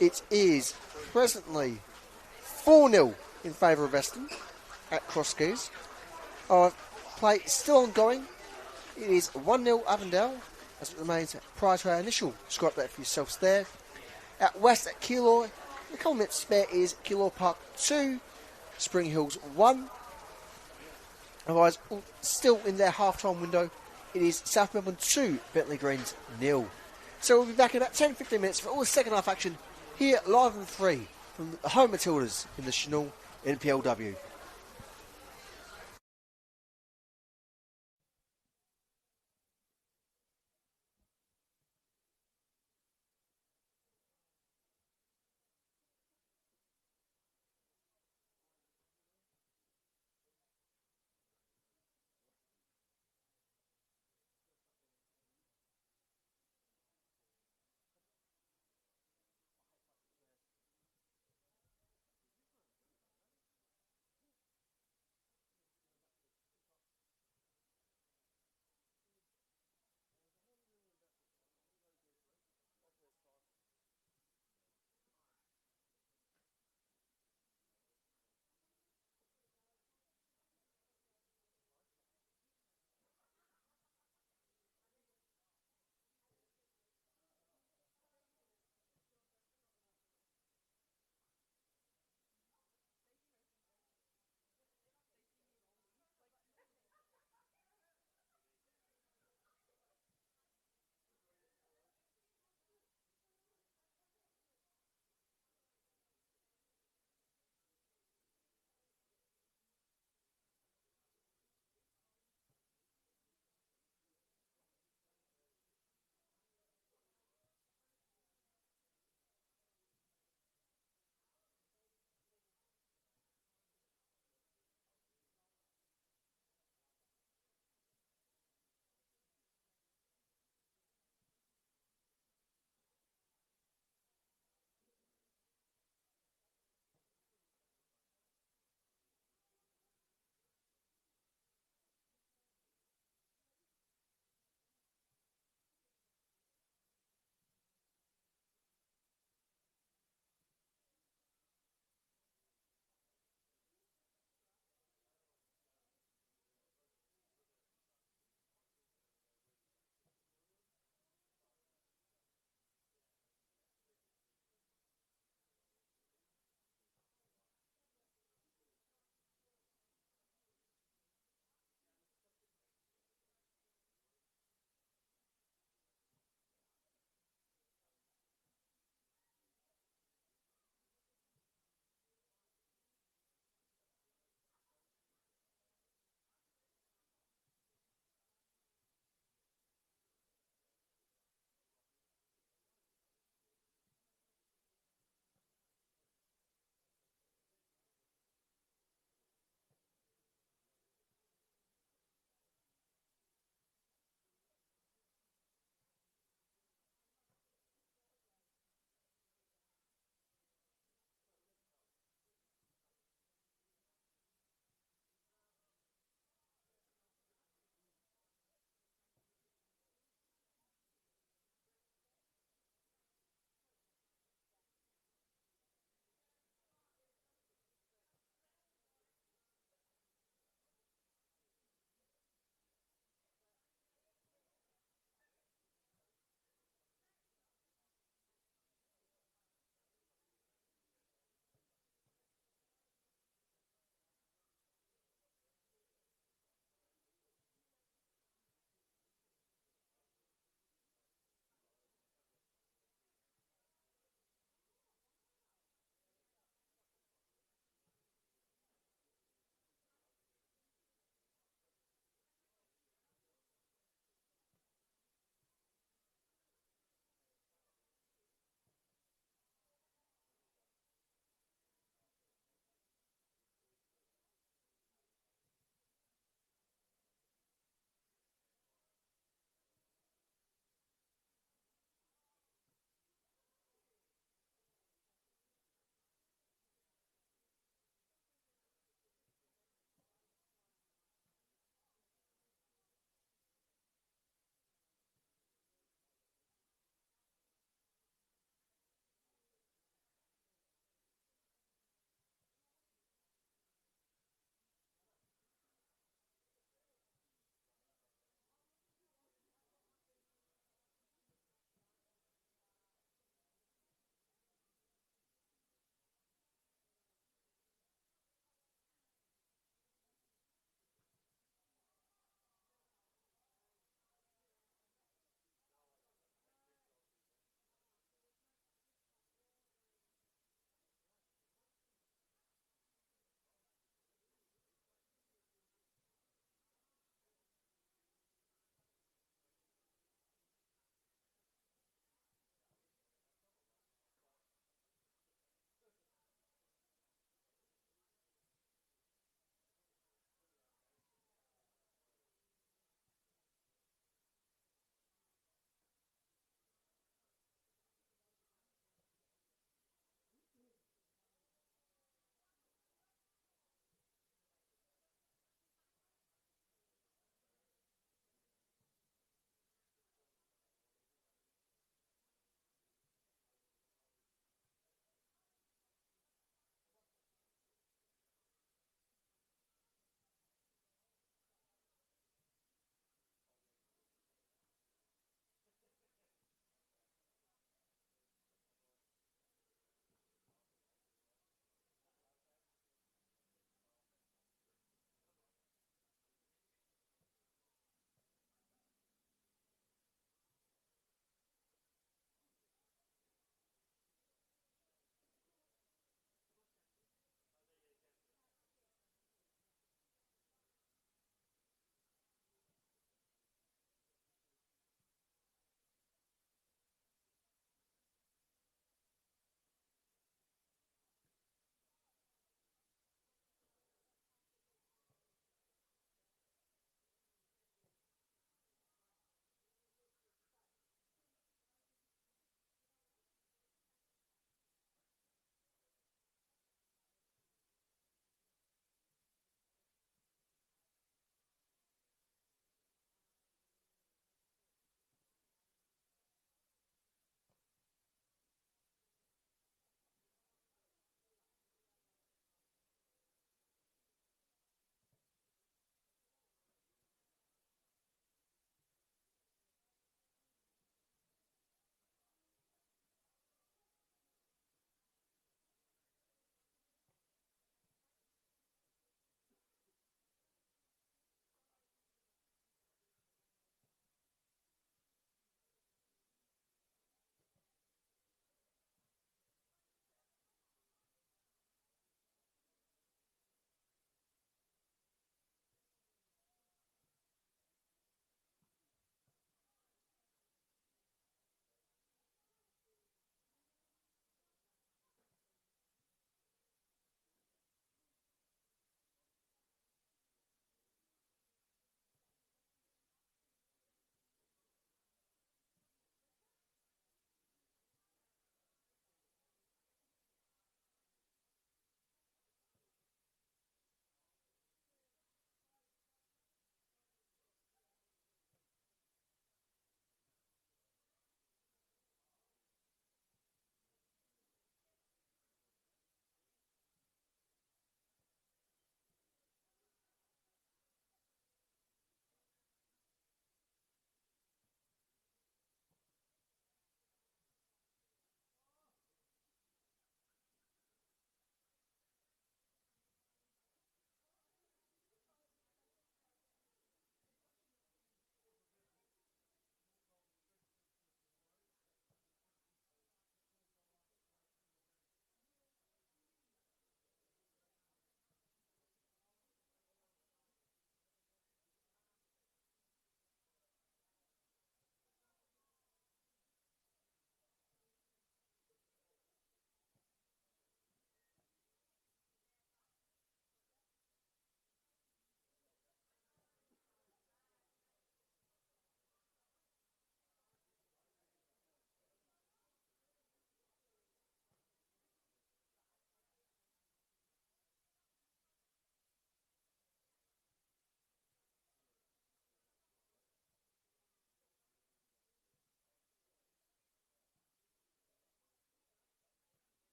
It is presently 4-0 in favour of Western at Crosskeys. Play still ongoing. It is 1-0 Avondale as it remains prior to our initial score update for yourselves there. At West at Keilor, the couple minutes spare is Keilor Park 2, Spring Hills 1. Otherwise, still in their half-time window, it is South Melbourne 2, Bentley Greens 0. So we'll be back in about 10-15 minutes for all the second half action here live on 3 from the home Matildas in the Senol NPLW.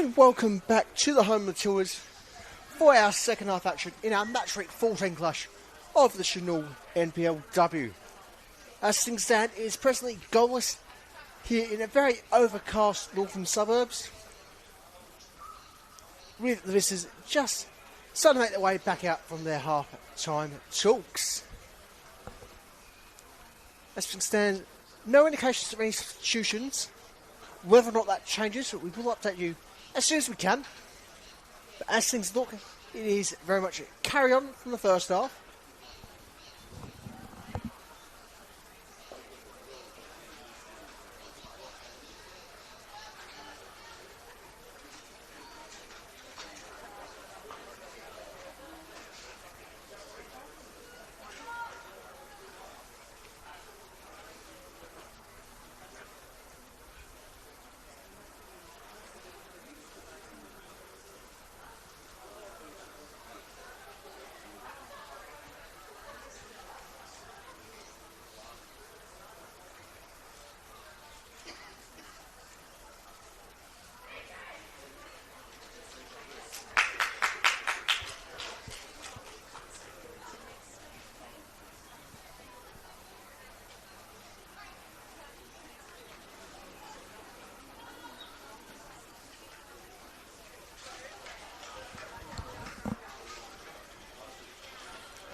And welcome back to the home Matildas for our second half action in our match week 14 clash of the Senol NPLW. As things stand, it is presently goalless here in a very overcast northern suburbs, with the visitors just starting to make their way back out from their half-time talks. As things stand, no indications of any substitutions. Whether or not that changes, we will update you as soon as we can. But as things look, it is very much a carry on from the first half.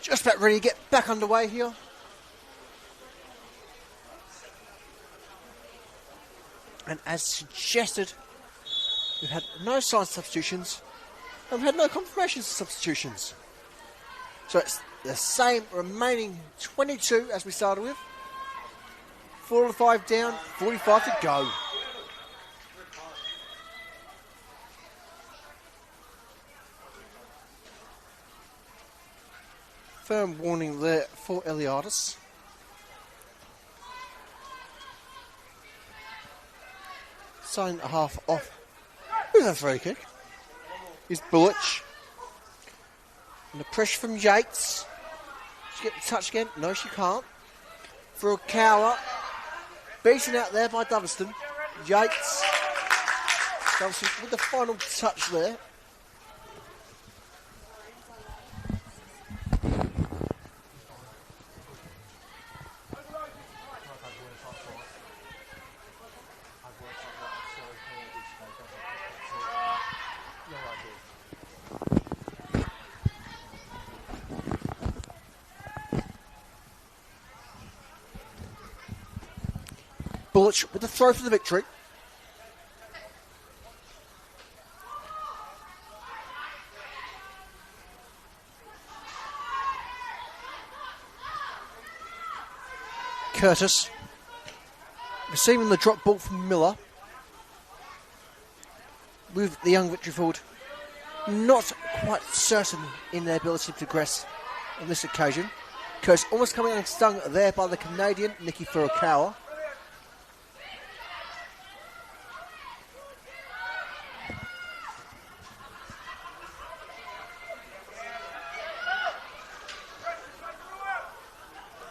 Just about ready to get back underway here. And as suggested, we've had no signs of substitutions, and we've had no confirmations of substitutions. So it's the same remaining 22 as we started with. 4 to 5 down, 45 to go. Firm warning there for Eliadis. Sign half off. Who's that free kick? Is Bullich. And the pressure from Yates. She get the touch again? No, she can't. For a cower. Beaten out there by Doveston. Yates. Doveston with the final touch there. Bullich with the throw for the victory. Curtis receiving the drop ball from Miller. With the young victory forward not quite certain in their ability to progress on this occasion. Curtis almost coming unstung there by the Canadian Nikki Furukawa.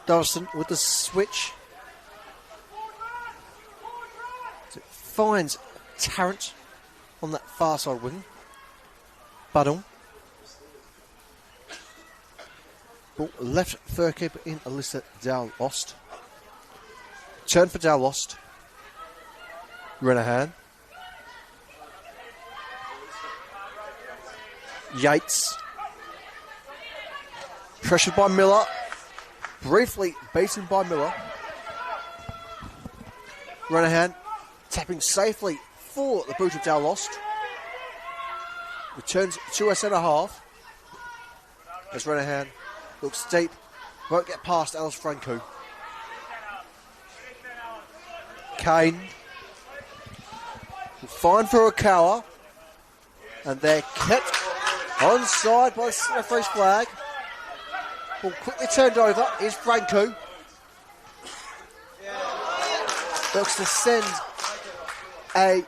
Dawson with the switch. So it finds Tarrant on that far side wing. Buddle. Ball left third keeper in Alyssa Dowlost. Turn for Dowlost. Renahan. Yates. Pressured by Miller. Briefly beaten by Miller. Renahan tapping safely for the boot of Dowlost. Returns to her centre half. As Renahan looks deep. Won't get past Alice Franco. Kane. Fine for a cower. And they're kept onside by the referee's flag. Ball quickly turned over. Is Franco. Looks to send a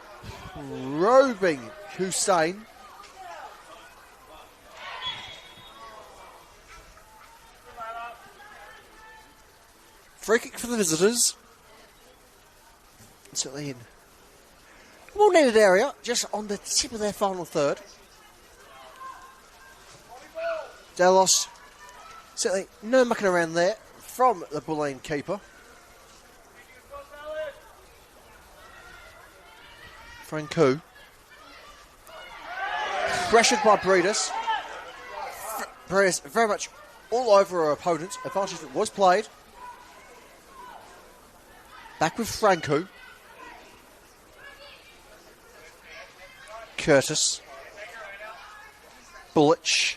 roving Hussein. Free kick for the visitors. Certainly in Well needed area, just on the tip of their final third. Delos, certainly no mucking around there from the Bulleen keeper. Franco. Pressured by Breedis. Breedis very much all over her opponent. Advantage that was played. Back with Franco. Curtis. Bullich.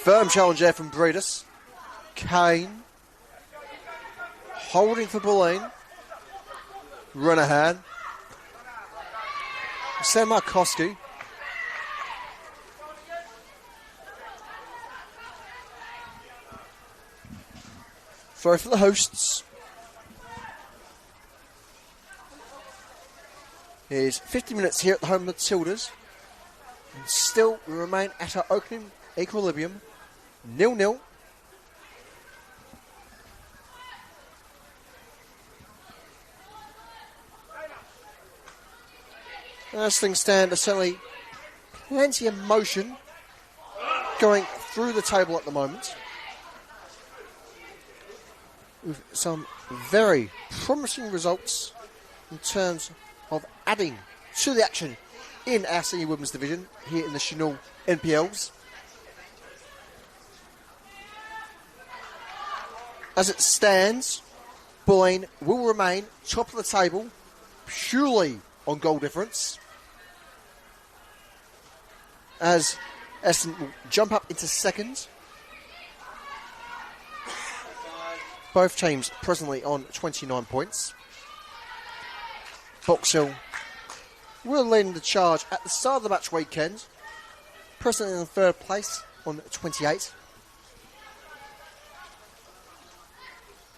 Firm challenge there from Breedis. Kane. Holding for Bulleen. Renahan. Sam Markowski. Throw for the hosts. Here's 50 minutes here at the home of the Tildas. And still we remain at our opening equilibrium. 0-0. As things stand, there's certainly plenty of motion going through the table at the moment, with some very promising results in terms of adding to the action in our senior women's division here in the Senol NPLs. As it stands, Bulleen will remain top of the table purely on goal difference, as Essendon will jump up into second. Both teams presently on 29 points. Box Hill will lead the charge at the start of the match weekend, presently in third place on 28.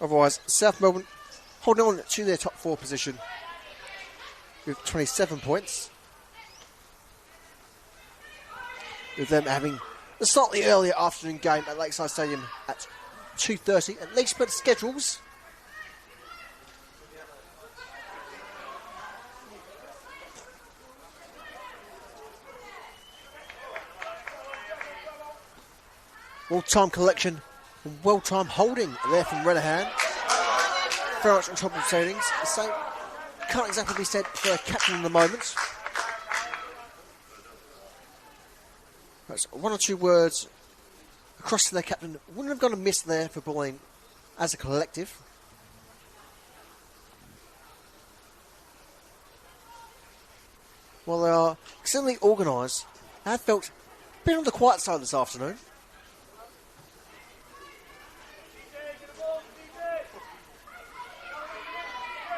Otherwise, South Melbourne holding on to their top four position with 27 points, with them having a slightly earlier afternoon game at Lakeside Stadium at 2:30. At least better schedules. Well-timed collection and well-timed holding there from Renahan. Very much on top of the settings. The same can't exactly be said for a captain in the moment. Perhaps one or two words across to their captain. Wouldn't have gone amiss there for Bulleen as a collective. While they are extremely organised, I have felt a bit on the quiet side this afternoon.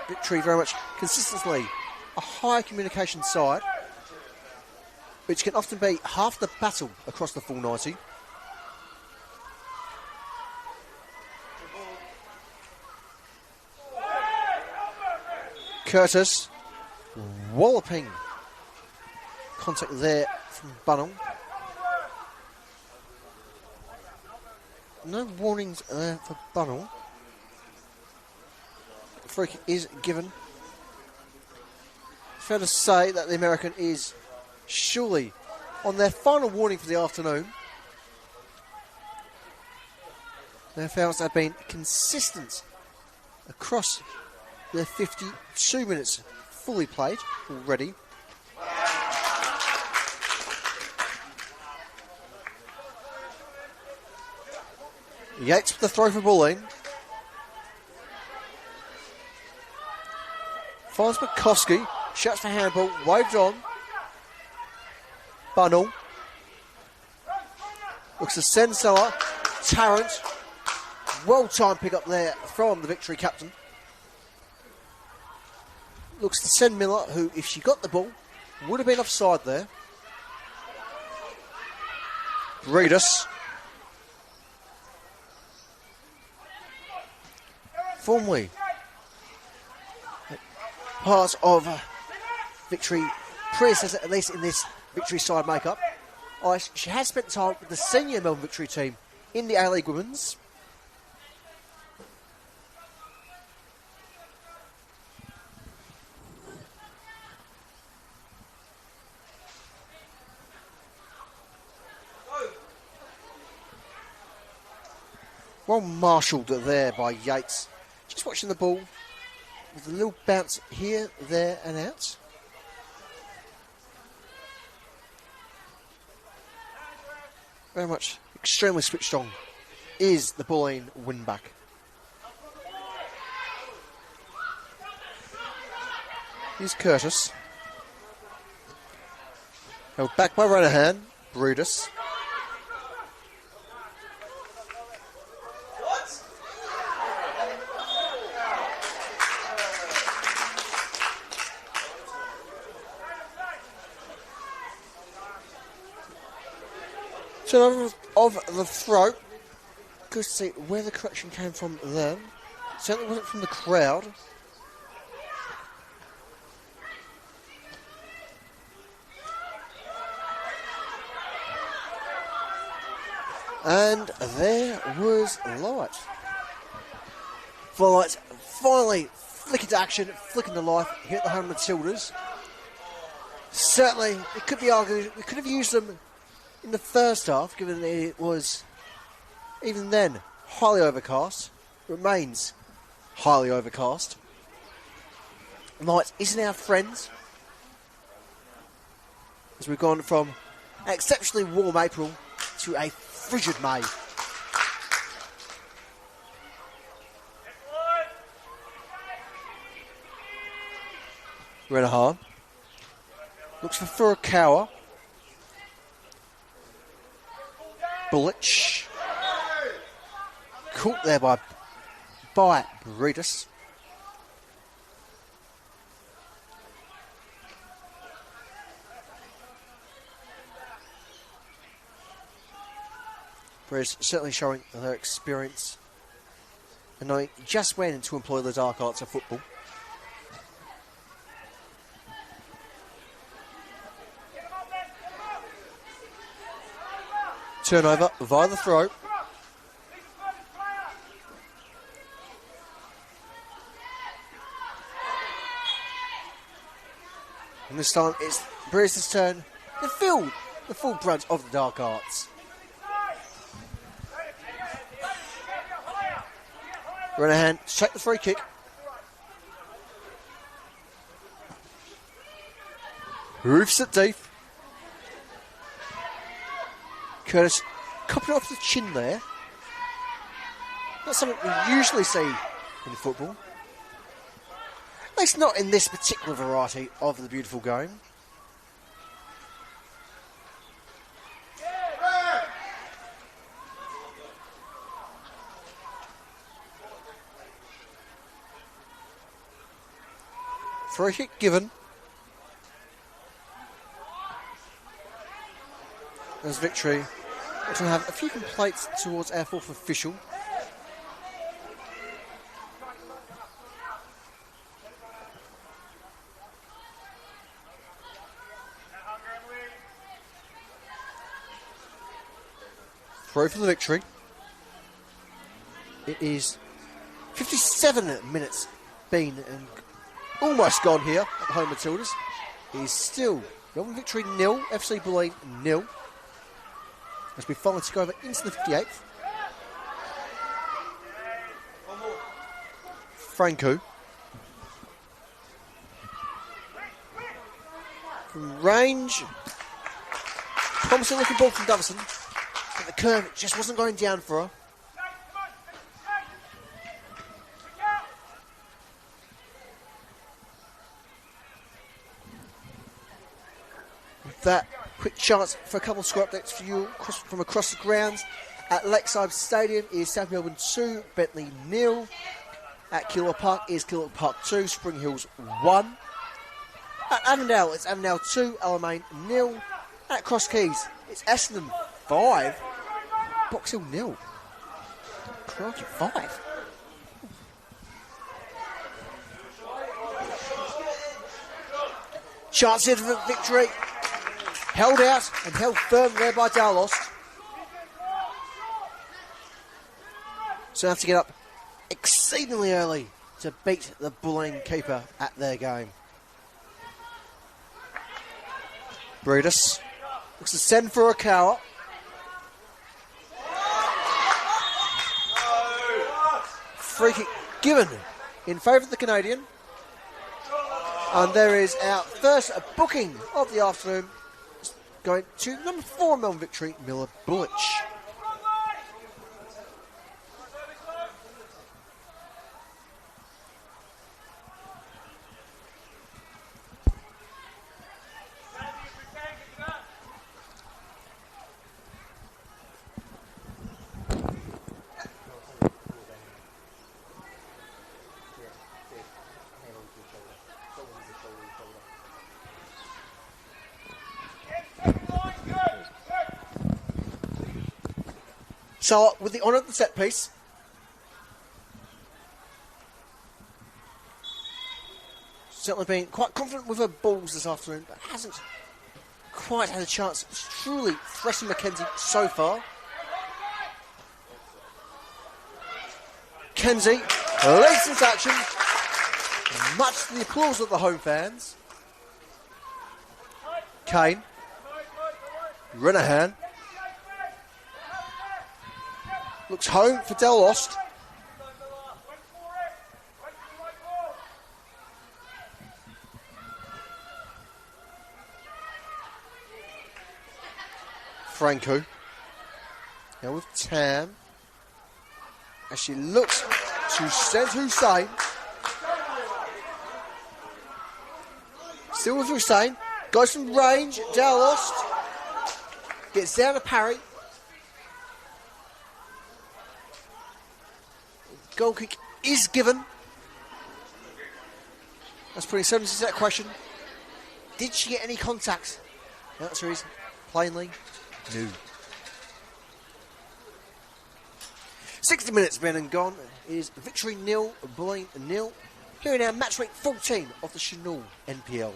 Victory very much consistently a high communication side, which can often be half the battle across the full 90. Curtis walloping contact there from Bunnell. No warnings there for Bunnell. Free kick is given. Fair to say that the American is surely on their final warning for the afternoon. Their fouls have been consistent across their 52 minutes fully played already. Yates with the throw for Bulleen. Finds Bukowski, shouts for handball, waved on. Bunnell. Looks to send Seller. Tarrant. Well-timed pick up there from the Victory captain. Looks to send Miller, who, if she got the ball, would have been offside there. Breedis. Formerly part of Victory predecessor, at least in this Victory side makeup. She has spent time with the senior Melbourne Victory team in the A-League Women's. Well marshalled there by Yates. Just watching the ball with a little bounce here, there and out. Very much extremely switched on is the Bulleen win-back. Here's Curtis. Held back by Renahan. Brutus. Turnover of the throw. Good to see where the correction came from there. Certainly wasn't from the crowd. And there was Light. Light finally flick into action, flick into life, hit the home Matildas. Certainly, it could be argued we could have used them in the first half, given that it was, even then, highly overcast. Remains highly overcast. Light isn't our friends, as we've gone from an exceptionally warm April to a frigid May. Renahan looks for Furukawa. Bullich. Caught there by Brutus. Brutus certainly showing their experience and knowing just when to employ the dark arts of football. Turnover via the throw. And this time it's Bruce's turn to feel the full brunt of the dark arts. Renahan to take the free kick. Roofs it deep. Curtis copping off the chin there. Not something we usually see in football. At least not in this particular variety of the beautiful game. Free kick given. There's victory. We're going to have a few complaints towards our fourth official. Throw for the victory. It is 57 minutes been and almost gone here at the home Matildas. It is still Melbourne Victory 0, FC Bulleen 0. As we finally take over into the 58th. Franco. From range. Promising looking ball from Davison. But the curve just wasn't going down for her. With that, quick chance for a couple of score updates for you from across the grounds. At Lakeside Stadium is South Melbourne 2, Bentley 0. At Keilor Park is Keilor Park 2, Spring Hills 1. At Avondale, it's Avondale 2, Alamein 0. At Cross Keys, it's Essendon 5, Box Hill 0. Crikey, 5. Chance here for victory. Held out and held firm there by Darlost. So they have to get up exceedingly early to beat the Bulleen keeper at their game. Brutus looks to send for Okawa. free kick given in favour of the Canadian. And there is our first booking of the afternoon, going to number 4 Melbourne Victory, Miller Bullich. So, with the honour of the set piece, certainly been quite confident with her balls this afternoon, but hasn't quite had a chance. It's truly Fressie McKenzie so far. Kenzie leads this action, much to the applause of the home fans. Kane, Renahan. Looks home for Del Lost. Franco. Now with Tam. As she looks to send Hussein. Still with Hussein. Goes from range. Del Lost. Gets down to parry. Goal kick is given. That's pretty simple to that question. Did she get any contact? The answer is plainly no. 60 minutes been and gone. It is Victory 0, Bulleen 0. Here in our match week 14 of the Senol NPL.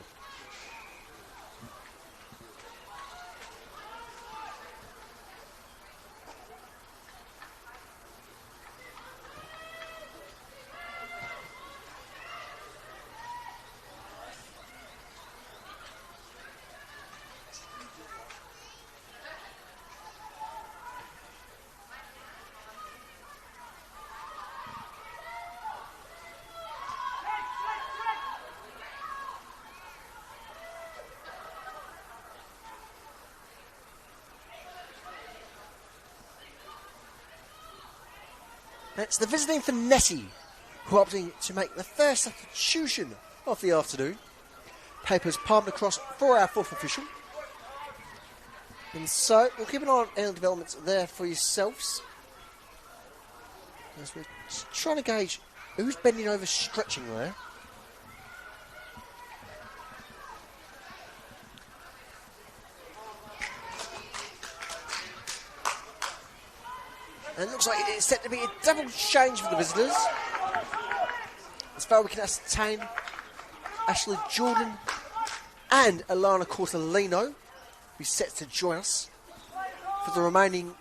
It's the visiting Finetti who are opting to make the first substitution of the afternoon. Papers palmed across for our fourth official. And so we'll keep an eye on any developments there for yourselves. As we're just trying to gauge who's bending over stretching there. And it looks like it's set to be a double change for the visitors. As far as we can ascertain, Ashley Jordan and Alana Cortolino will be set to join us for the remaining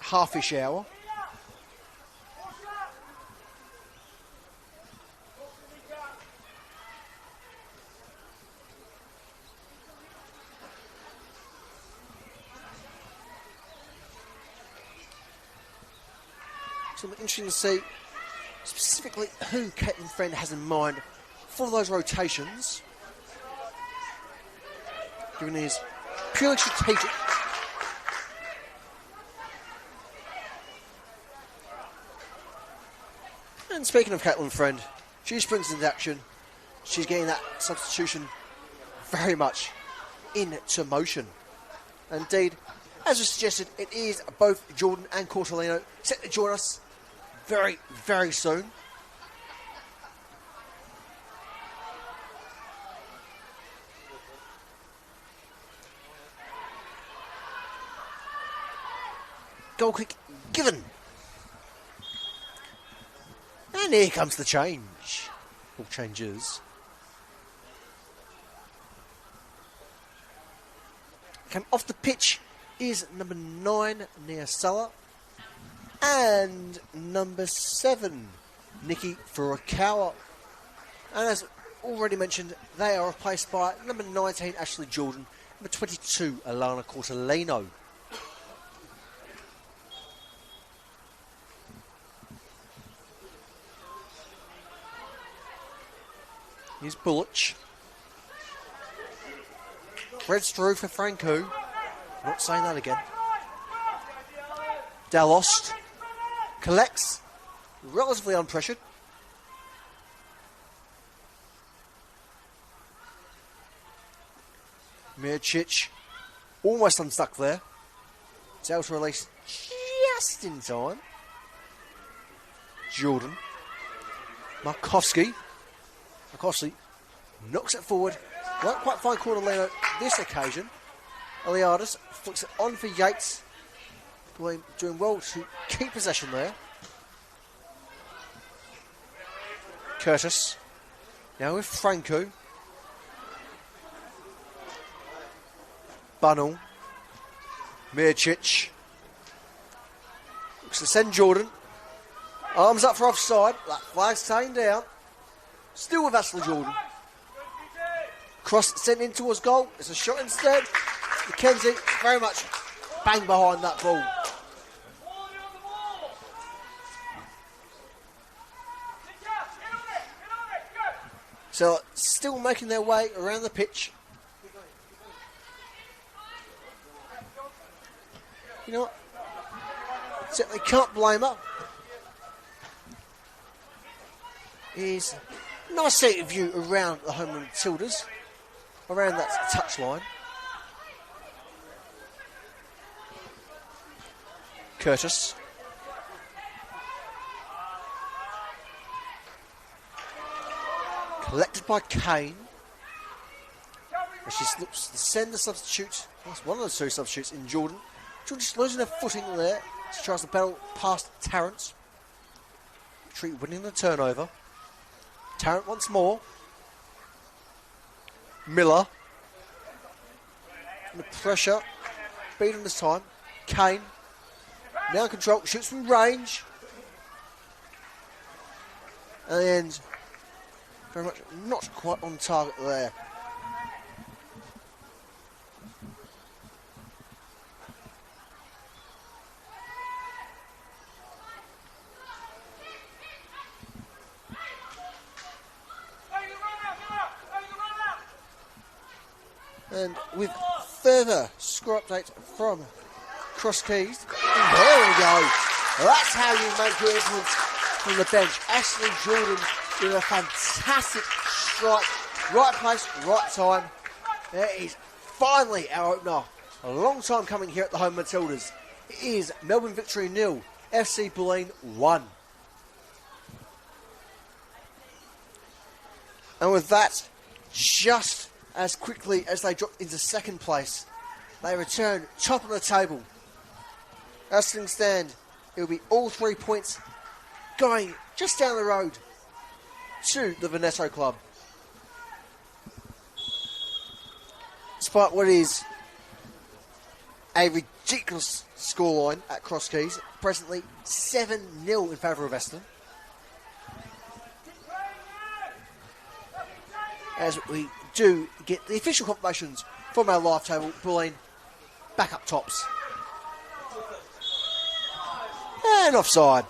half-ish hour. So it'll be interesting to see specifically who Caitlin Friend has in mind for those rotations. Given he is purely strategic. And speaking of Caitlin Friend, she springs into action. She's getting that substitution very much into motion. Indeed, as was suggested, it is both Jordan and Cortolino set to join us very, very soon. Goal kick given. And here comes the change. All changes. Came off the pitch is number 9, Nia Sulla, and number 7, Nikki Furukawa. And as already mentioned, they are replaced by number 19, Ashley Jordan, number 22, Alana Cortolino. Here's Bullich. Threads through for Franco. Not saying that again. Dalost collects, relatively unpressured. Mircic almost unstuck there. It's able to release just in time. Jordan. Markovsky knocks it forward. Won't quite find Cornelino this occasion. Eliadis flicks it on for Yates. Bulleen doing well to keep possession there. Curtis. Now with Franco. Bunnell. Mircic. Looks to send Jordan. Arms up for offside. That flag's taken down. Still with Ashley Jordan. Cross sent in towards goal. It's a shot instead. McKenzie very much bang behind that ball. So still making their way around the pitch. You know what? Certainly can't blame her. Is nice seat of view around the home Matildas, around that touchline. Curtis. Collected by Kane. As she looks to send the substitute. That's one of the two substitutes in Jordan. Jordan just losing her footing there. She tries to battle past Tarrant. Tree winning the turnover. Tarrant once more. Miller. Under pressure. Beaten this time. Kane. Now in control. Shoots from range. And very much not quite on target there. And with further score update from Cross Keys. There we go. That's how you make your influence from the bench. Ashley Jordan with a fantastic strike. Right place, right time. There is finally our opener. A long time coming here at the home Matildas. It is Melbourne Victory 0, FC Bulleen 1. And with that, just as quickly as they drop into second place, they return top of the table. As things stand, it will be all 3 points going just down the road to the Veneto club. Despite what is a ridiculous scoreline at Cross Keys, presently 7-0 in favour of Eston. As we do get the official confirmations from our live table, Bulleen back up tops. And offside.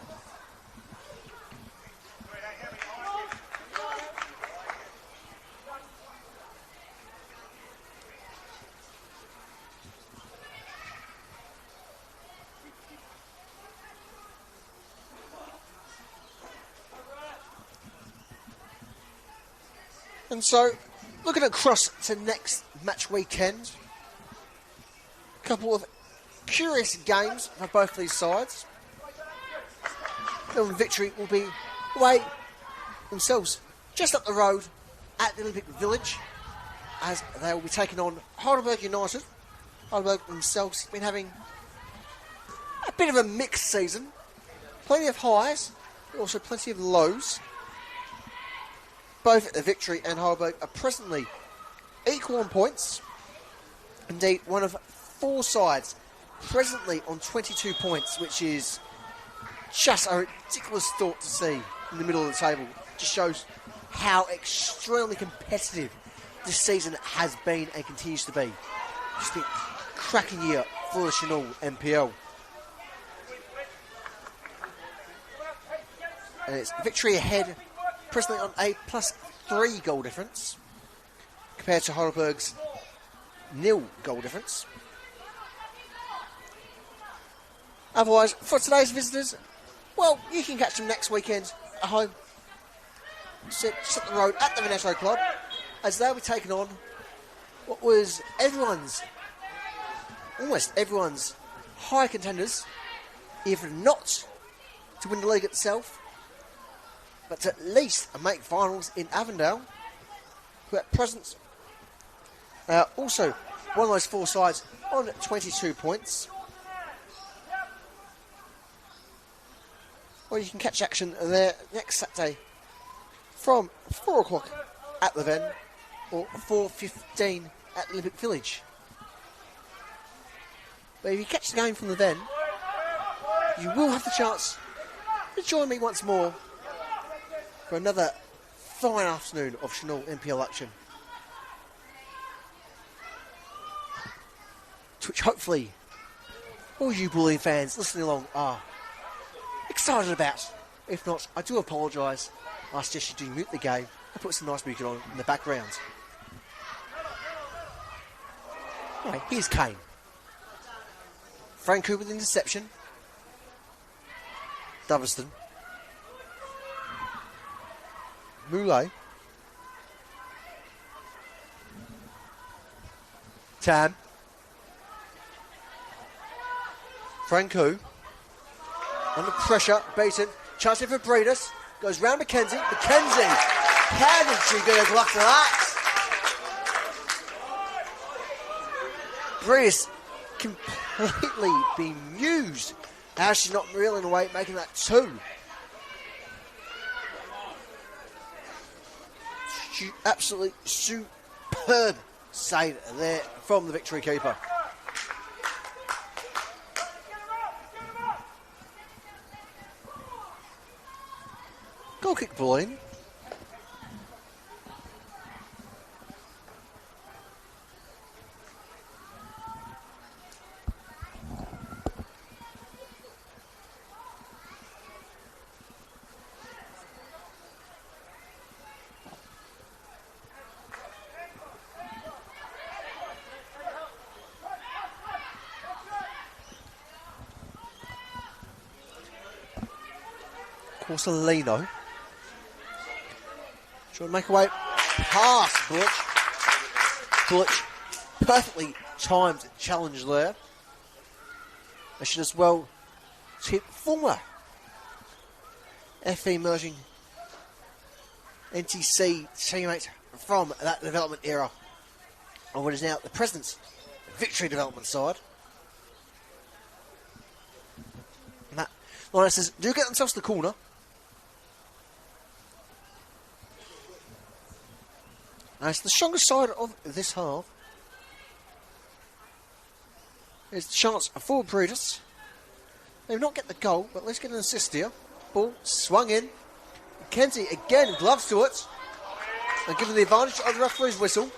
And so, looking across to next match weekend, a couple of curious games for both these sides. Melbourne Victory will be away themselves just up the road at the Olympic Village, as they will be taking on Heidelberg United. Heidelberg themselves have been having a bit of a mixed season. Plenty of highs, but also plenty of lows. Both Victory and Heidelberg are presently equal on points. Indeed, one of four sides presently on 22 points, which is just a ridiculous thought to see in the middle of the table. Just shows how extremely competitive this season has been and continues to be. Just a cracking year for the Senol NPL. And it's Victory ahead, presently on a plus 3 goal difference compared to Heidelberg's 0 goal difference. Otherwise, for today's visitors, well, you can catch them next weekend at home. Just up the road at the Veneto Club, as they'll be taking on what was almost everyone's high contenders, if not to win the league itself, but to at least make finals in Avondale, who at present also one of those 4 sides on 22 points. Well, you can catch action there next Saturday from 4 o'clock at the Ven or 4:15 at Olympic Village. But if you catch the game from the Ven, you will have the chance to join me once more for another fine afternoon of Senol NPL action, to which hopefully all you Bulleen fans listening along are excited about. If not, I do apologise. I suggest you do mute the game and put some nice music on in the background. Right, here's Kane. Franco with interception. Doverston. Moulet. Tam. Franco. Under pressure, beaten. Chance for Breeders. Goes round Mackenzie. Mackenzie! How did she get a glove for that? Breeders completely bemused. How she's not reeling away, making that 2. Absolutely superb save there from the victory keeper. Goal kick, Bulleen. Corsalino. Trying to make away past Bullich. Bullich, perfectly timed challenge there. They should as well tip former FE merging NTC teammate from that development era on what is now the present Victory development side. Matt Lionel says, do get themselves to the corner. And it's the strongest side of this half. There's the chance for Breeders. They will not get the goal, but let's get an assist here. Ball swung in. Mackenzie again, gloves to it. And given the advantage of the referee's whistle.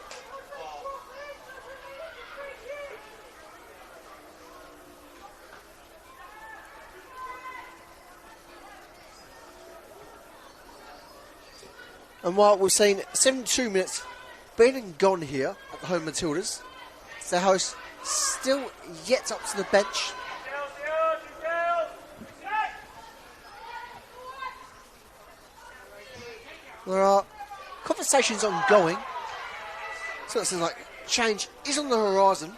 And while we've seen 72 minutes been and gone here at the home Matildas, it's their host still yet up to the bench. There are conversations ongoing, so it seems like change is on the horizon.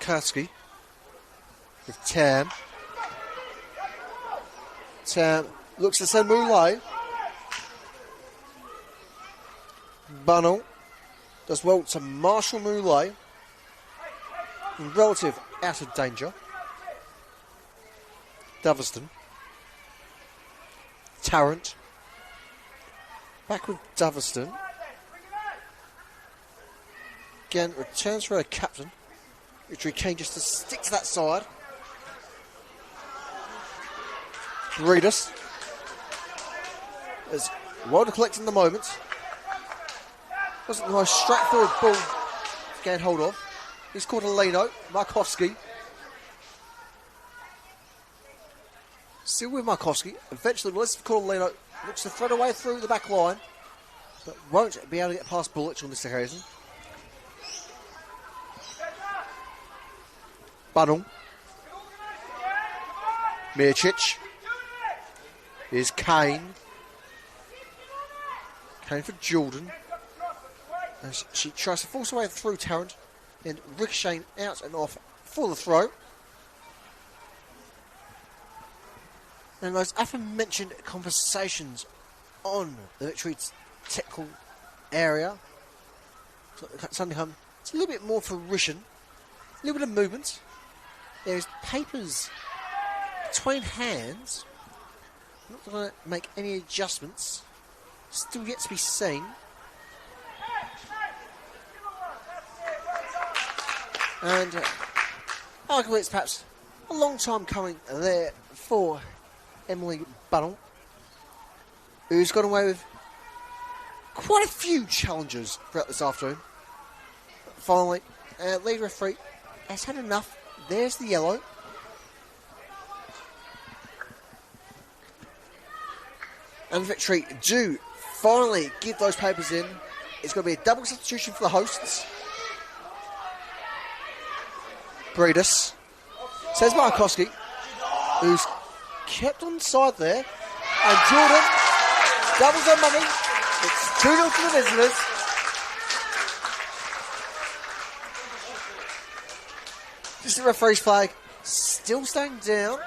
Kurski with Tam. Tam looks to send Moulet. Bunnell does well to Marshall Moulet. In relative out of danger. Doverston. Tarrant. Back with Doverston. Again, returns for a captain. Victory Kane just to stick to that side. Breeders. as well to collect in the moment. Wasn't the most straightforward ball to get hold of. He's called a Leno, Markowski. Still with Markowski. Eventually, Melissa Leno looks to thread away through the back line, but won't be able to get past Bullich on this occasion. Bunnell. Mircic. Here's Kane. Kane for Jordan. As she tries to force her way through Tarrant and ricocheting out and off for the throw. And those aforementioned conversations on the victory technical area. Suddenly come it's a little bit more fruition, a little bit of movement. There's papers between hands. I'm not going to make any adjustments. Still yet to be seen. And arguably it's perhaps a long time coming there for Emily Bunnell, who's gone away with quite a few challenges throughout this afternoon. Finally, lead referee has had enough. There's the yellow. And Victory do finally give those papers in. It's going to be a double substitution for the hosts. Breedis. Says Markowski, who's kept on side there. And Jordan doubles her money. It's 2-0 for the visitors. This is the referee's flag. Still staying down.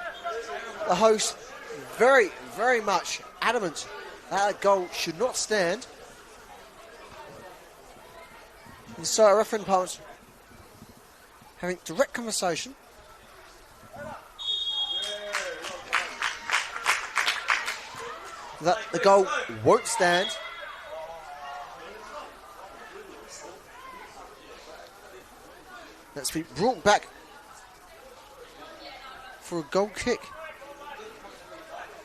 The host very, very much adamant that goal should not stand. And so our referee department having direct conversation. That the goal won't stand. That's been brought back for a goal kick.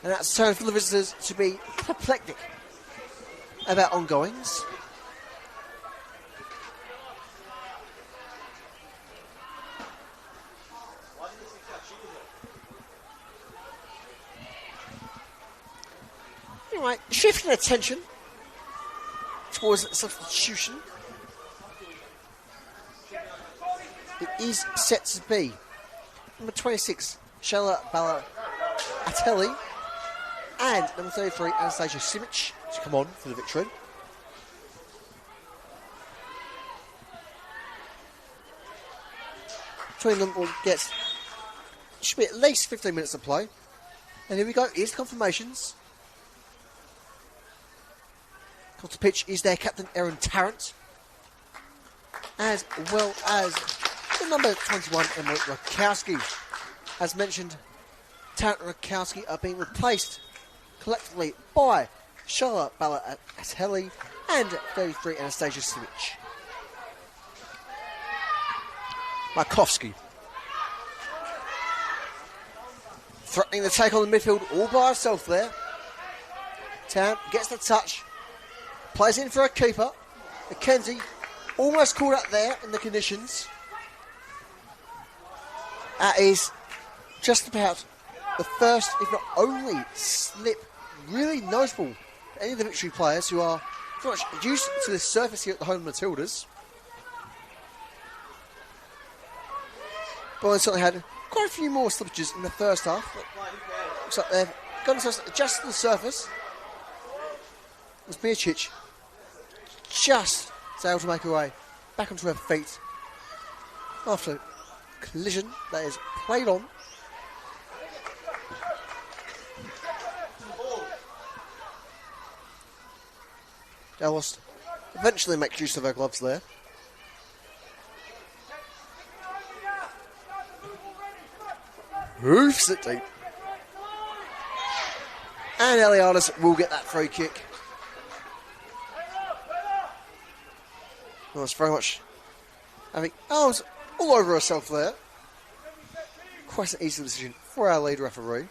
And that's time for the visitors to be apoplectic about ongoings. Anyway, shifting attention towards substitution. It is set to be number 26, Shella Bala Atelli, and number 33, Anastasia Simic, to come on for the victory. Between them will get, should be at least 15 minutes of play. And here we go, here's the confirmations. Off the pitch is their captain, Erin Tarrant, as well as the number 21, Emily Rakowski. As mentioned, Tarrant and Rakowski are being replaced collectively by Charlotte Bala Atelli and 33, Anastasia Simic. Markowski threatening the take on the midfield all by herself there. Tarrant gets the touch. Plays in for a keeper. McKenzie almost caught up there in the conditions. That is just about the first, if not only, slip really noticeable for any of the victory players who are very much used to this surface here at the home Matildas. But they certainly had quite a few more slippages in the first half. Looks like they've got themselves adjusted to the surface. As Mircic just able to make her way back onto her feet after a collision that is played on. Dallas eventually makes use of her gloves there. Hoofs it deep. And Elianis will get that free kick. Well, it's very much having arms all over herself there. Quite an easy decision for our lead referee.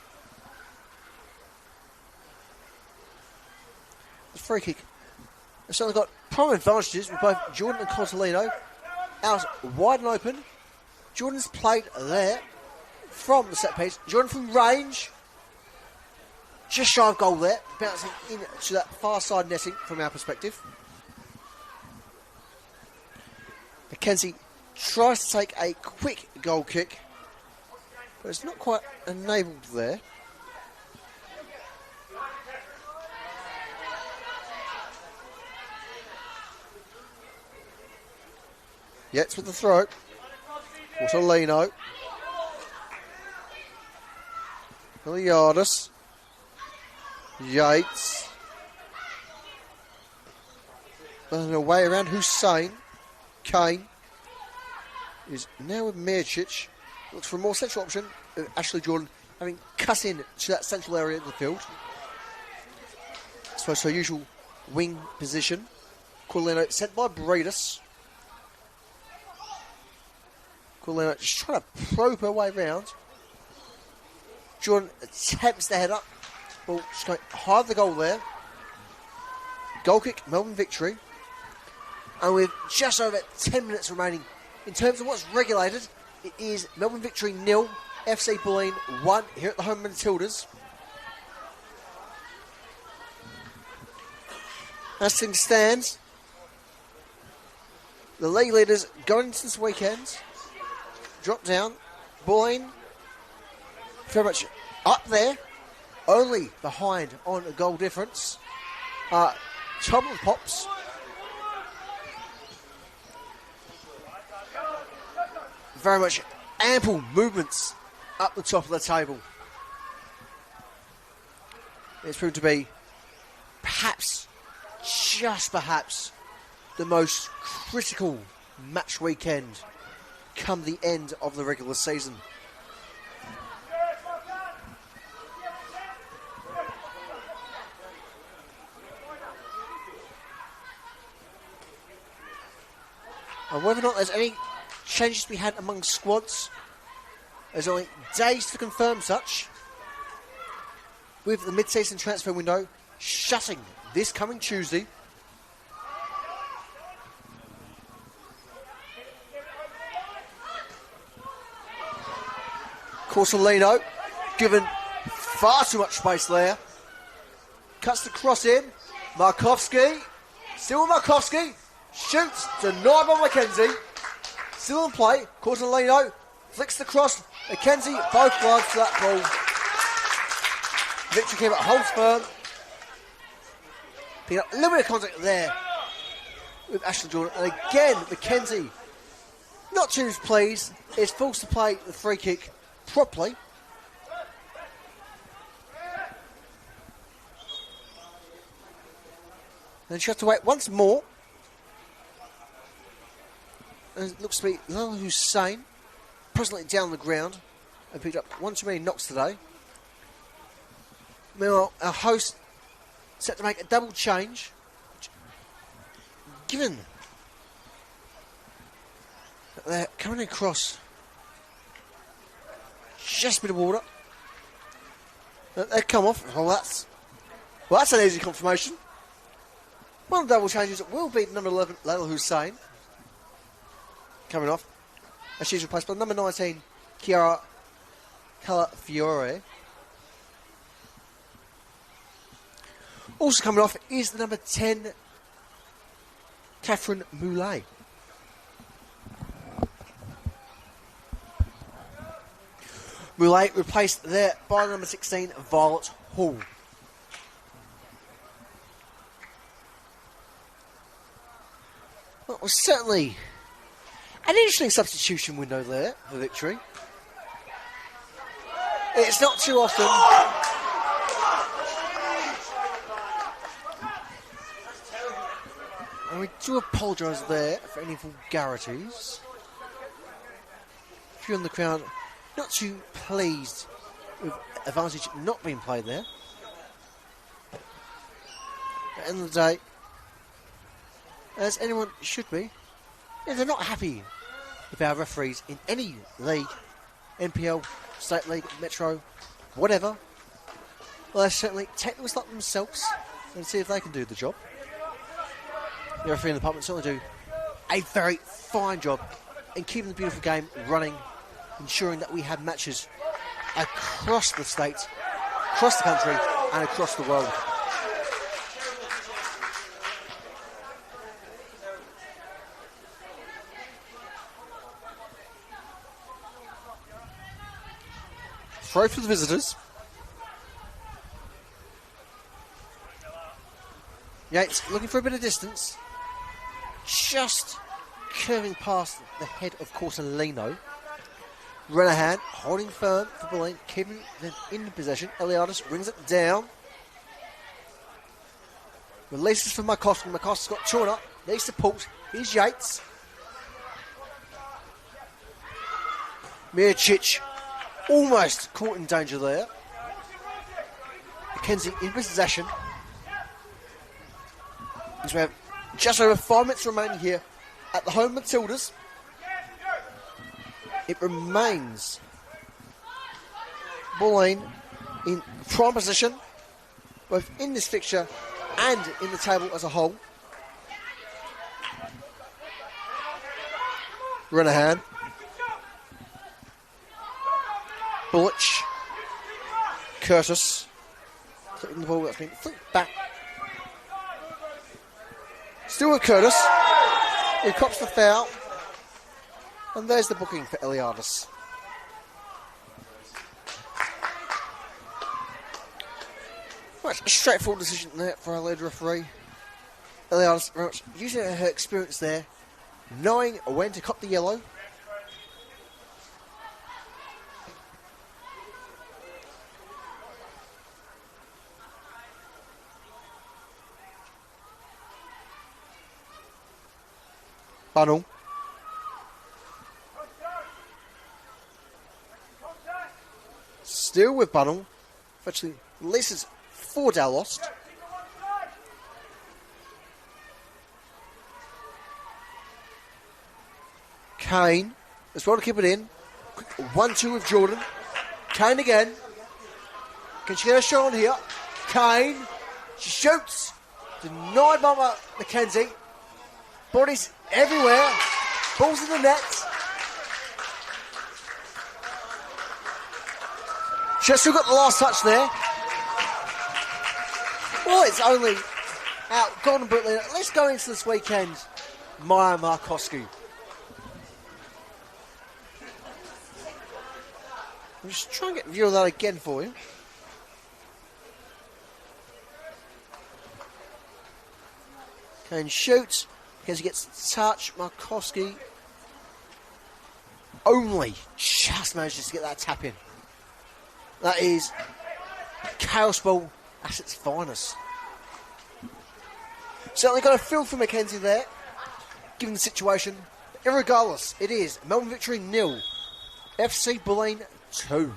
free kick. They've certainly got prime advantages with both Jordan and Contolino. Out wide and open. Jordan's played there from the set piece. Jordan from range. Just shy of goal there. Bouncing into that far side netting from our perspective. Mackenzie tries to take a quick goal kick, but it's not quite enabled there. Yates with the throw. Contolino. Iliadis. Yates. Running away around Hussein. Kane is now with Mircic. Looks for a more central option. Ashley Jordan having cut in to that central area of the field. So her usual wing position. Contolino sent by Bredis. Contolino just trying to probe her way round. Jordan attempts the header. Ball just going high of the goal there. Goal kick, Melbourne victory. And with just over 10 minutes remaining, in terms of what's regulated, it is Melbourne victory 0, FC Bulleen 1 here at the home of Matildas. As things stand, the league leaders going into this weekend, drop down, Bulleen very much up there, only behind on a goal difference. Top of the Pops. Very much ample movements up the top of the table. It's proved to be perhaps, just perhaps, the most critical match weekend come the end of the regular season. And whether or not there's any changes to be had among squads, there's only days to confirm such, with the mid-season transfer window shutting this coming Tuesday. Contolino given far too much space there. Cuts the cross in. Markovski. Still Markovski. Shoots. Denied by Mackenzie. Still in play. Contolino flicks the cross. Mackenzie both glides to that ball. Victory keeper holds firm. Picking up a little bit of contact there with Ashley Jordan. And again, Mackenzie, not too pleased, is forced to play the free kick properly. Then she has to wait once more. And it looks to be Lil Hussein, presently down the ground, and picked up one too many knocks today. Meanwhile, our host set to make a double change. Given that they're coming across just a bit of water, they come off. Well, that's an easy confirmation. One of the double changes will be number 11, Layla Hussein, coming off, as she's replaced by number 19, Chiara Calafiore. Also coming off is the number 10, Catherine Moulet. Moulet replaced there by number 16, Violet Hall. Well, it was certainly an interesting substitution window there for victory. It's not too often. And we do apologise there for any vulgarities. If you're in the crowd, not too pleased with advantage not being played there. At the end of the day, as anyone should be, if they're not happy with our referees in any league, NPL, State League, Metro, whatever, well, they're certainly technical like themselves and see if they can do the job. The referee in the department certainly do a very fine job in keeping the beautiful game running, ensuring that we have matches across the state, across the country, and across the world. Throw for the visitors. Yates looking for a bit of distance. Just curving past the head of Cortellino. Renahan holding firm for Bulleen, keeping them in possession. Eliadis brings it down. Releases for McCoskey. McCoskey's got torn up. Needs support. Here's Yates. Miricic almost caught in danger there. McKenzie in possession. As we have just over 5 minutes remaining here at the home Matildas. It remains Bulleen in prime position, both in this fixture and in the table as a whole. Renahan. Bullich. Curtis. Clicking the ball that's been flicked back. Still with Curtis. He cops the foul. And there's the booking for Eliadis. Right, a straightforward decision there for our lead referee. Eliadis very much using her experience there, knowing when to cop the yellow. Bunnell. Still with Bunnell. Virtually releases for Dallost. Kane as well to keep it in. 1-2 with Jordan. Kane again. Can she get a shot on here? Kane. She shoots. Denied by McKenzie. Bodies everywhere. Balls in the net. She's still got the last touch there. Well, it's only out golden boot leader. Let's go into this weekend. Maya Markowski. I'm just trying to get a view of that again for you. Kane shoots. Because he gets the touch. Markowski only just manages to get that tap in. That is chaos ball at its finest. Certainly got a feel for McKenzie there, given the situation. Irregardless, it is Melbourne victory 0, FC Bulleen 2.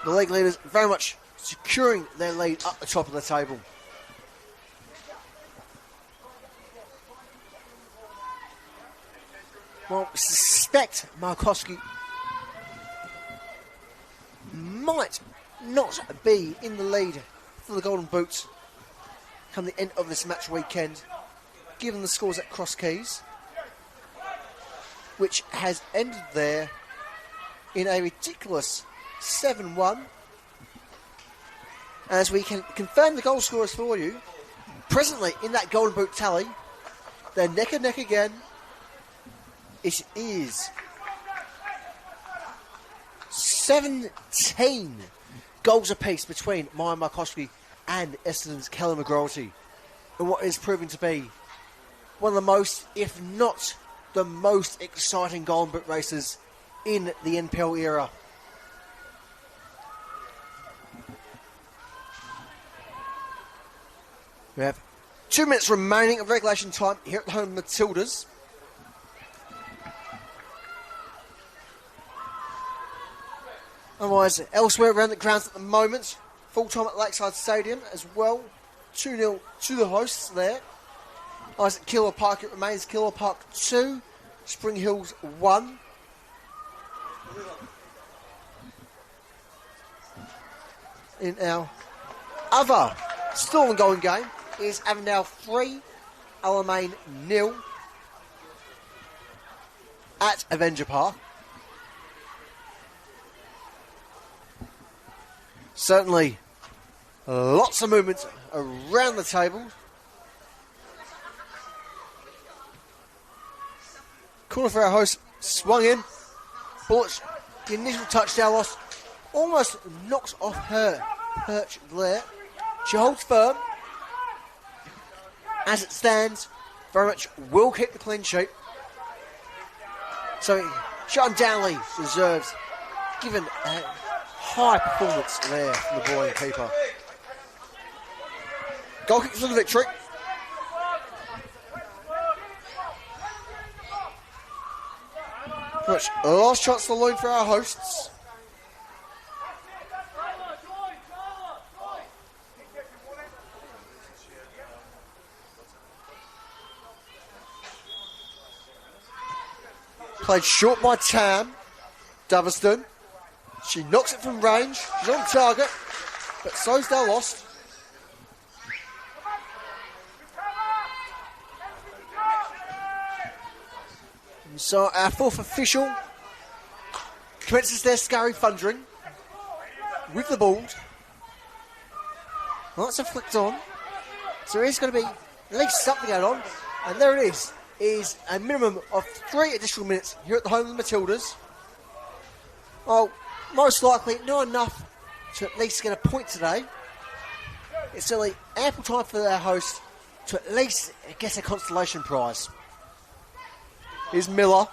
The league leaders very much securing their lead up the top of the table. Well, we suspect Markowski might not be in the lead for the Golden Boot come the end of this match weekend, given the scores at Cross Keys, which has ended there in a ridiculous 7-1. As we can confirm the goal scorers for you, presently in that Golden Boot tally, they're neck and neck again. It is 17 goals apiece between Maya Markowski and Essendon's Callum McGrorty, in what is proving to be one of the most, if not the most exciting Golden Boot races in the NPL era. We have 2 minutes remaining of regulation time here at home Matildas. Otherwise, elsewhere around the grounds at the moment, full time at Lakeside Stadium as well. 2-0 to the hosts there. Isaac Killer Park, it remains Killer Park 2, Spring Hills 1. in our other still ongoing game is Avondale 3, Alamein 0 at Avenger Park. Certainly lots of movement around the table. Corner for our host, swung in. Bullet, the initial touchdown loss, almost knocks off her perch there. She holds firm. As it stands, very much will keep the clean sheet. So she undoubtedly deserves, given a high performance there from the boy keeper. Goal kick for the victory. Pretty much last chance to loan for our hosts. Played short by Tam Daviston. She knocks it from range. She's on target, but so's Dale lost. And so our fourth official commences their scurry thundering with the ball. Well, that's a flicked on. So there is going to be at least something going on. And there it is a minimum of 3 additional minutes here at the home of the Matildas. Well, most likely not enough to at least get a point today. It's certainly ample time for our host to at least get a consolation prize. Here's Miller.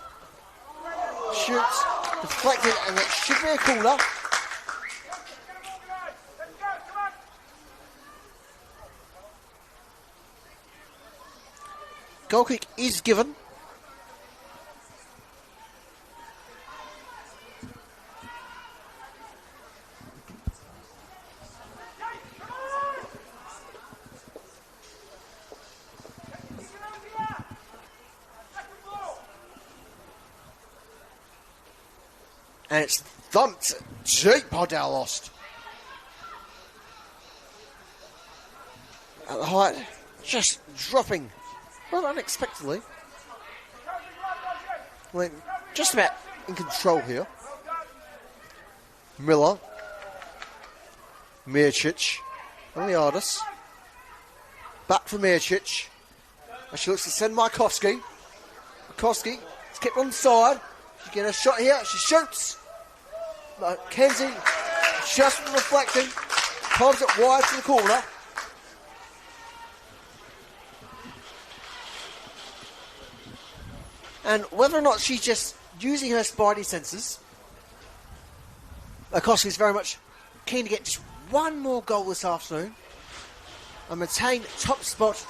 Shoots, deflected, and that should be a corner. Goal kick is given. And it's thumped deep by Dallost. At the height, just dropping rather unexpectedly. Well, just about in control here. Miller. Mircic. Eliadis. Back for Mircic. As she looks to send Markowski. Markowski is kept on the side. She gets a shot here. She shoots. Kenzie just reflecting. Palms it wide to the corner. And whether or not she's just using her spidey senses, Markowski is very much keen to get just one more goal this afternoon and maintain top spot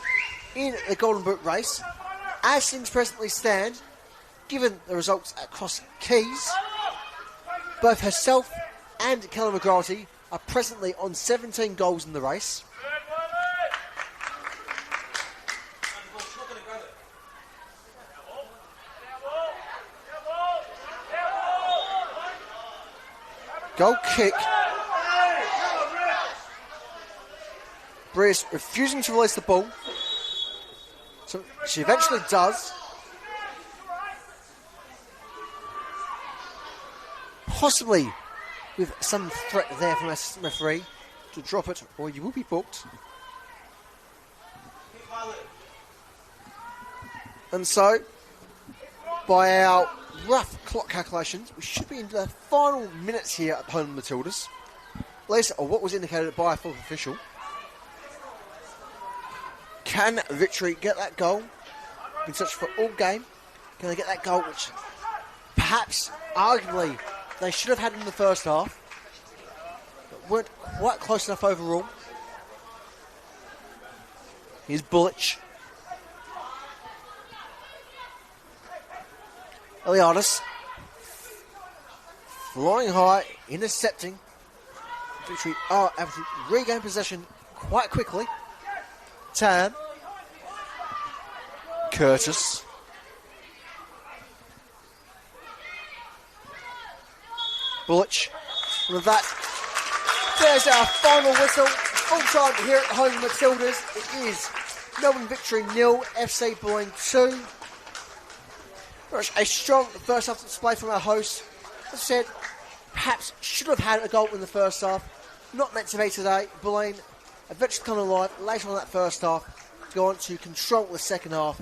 in the Golden Boot race. As things presently stand, given the results at Cross Keys, both herself and Kelly McGraty are presently on 17 goals in the race. Goal kick. Breeze refusing to release the ball. So she eventually does. Possibly with some threat there from our referee to drop it, or you will be booked. And so, by our rough clock calculations, we should be in the final minutes here at home Matildas. At least what was indicated by a fourth official. Can Victory get that goal? Been searching for all game. Can they get that goal, which perhaps, arguably, they should have had in the first half, but weren't quite close enough overall. Here's Bullich. Eliadis. Flying high, intercepting. Victory are able to regain possession quite quickly. Tan. Curtis. Bullich. With that, There's our final whistle. Full time here at the home of Matildas. It is Melbourne victory 0, FC Bulleen 2. A strong first half display from our hosts. As I said, perhaps should have had a goal in the first half. Not meant to be today. Bulleen eventually come alive later on in that first half, go on to control the second half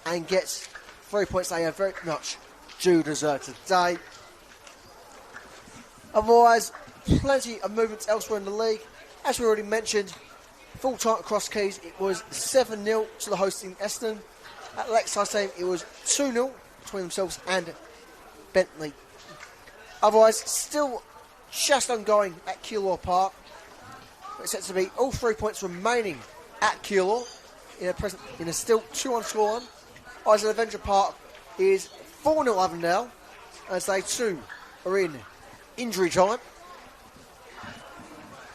and get 3 points they have very much due deserve today. Otherwise, plenty of movements elsewhere in the league. As we already mentioned, full time across Keys, it was 7-0 to the hosting Essendon. At Lakeside Stadium, it was 2-0 between themselves and Bentley. Otherwise, still just ongoing at Keilor Park. It's set to be all 3 points remaining at Keilor in a still 2-1 scoreline. Isle Adventure Park is 4-0 Avondale as they too are in injury time.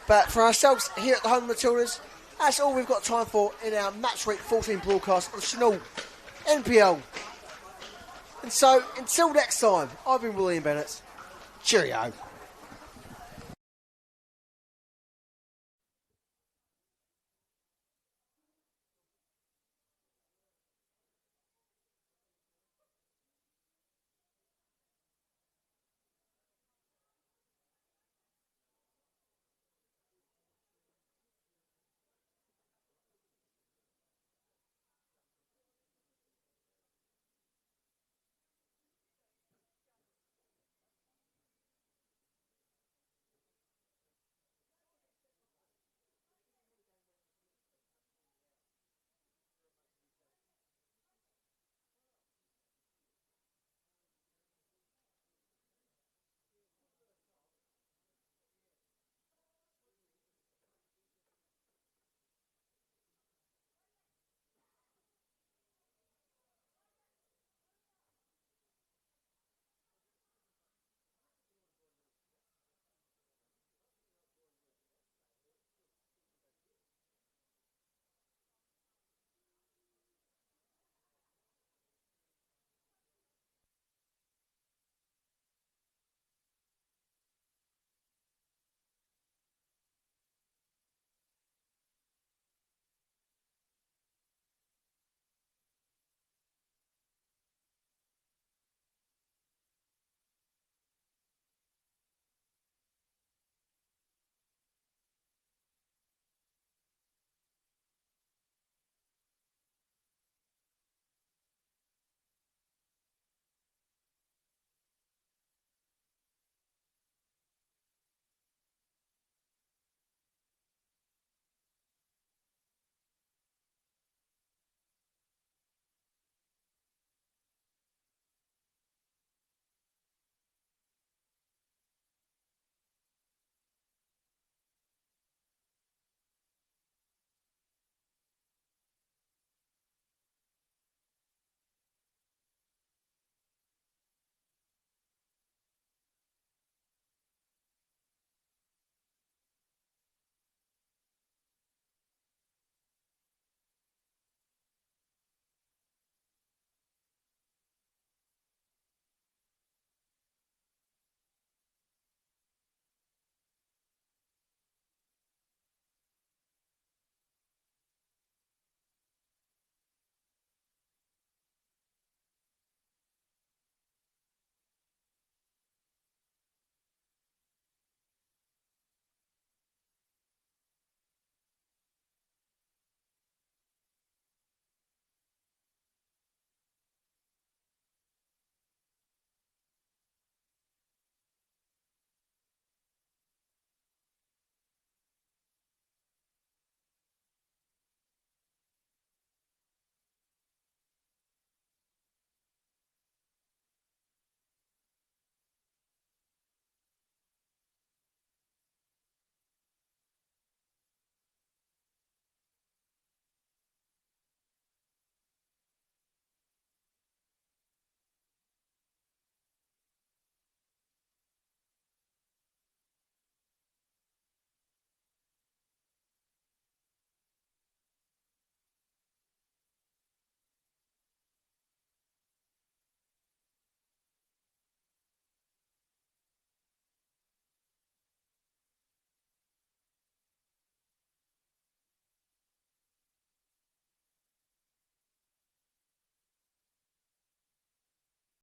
But for ourselves here at the home of Matildas, that's all we've got time for in our Match Week 14 broadcast of Senol NPL. And so, until next time, I've been William Bennett. Cheerio.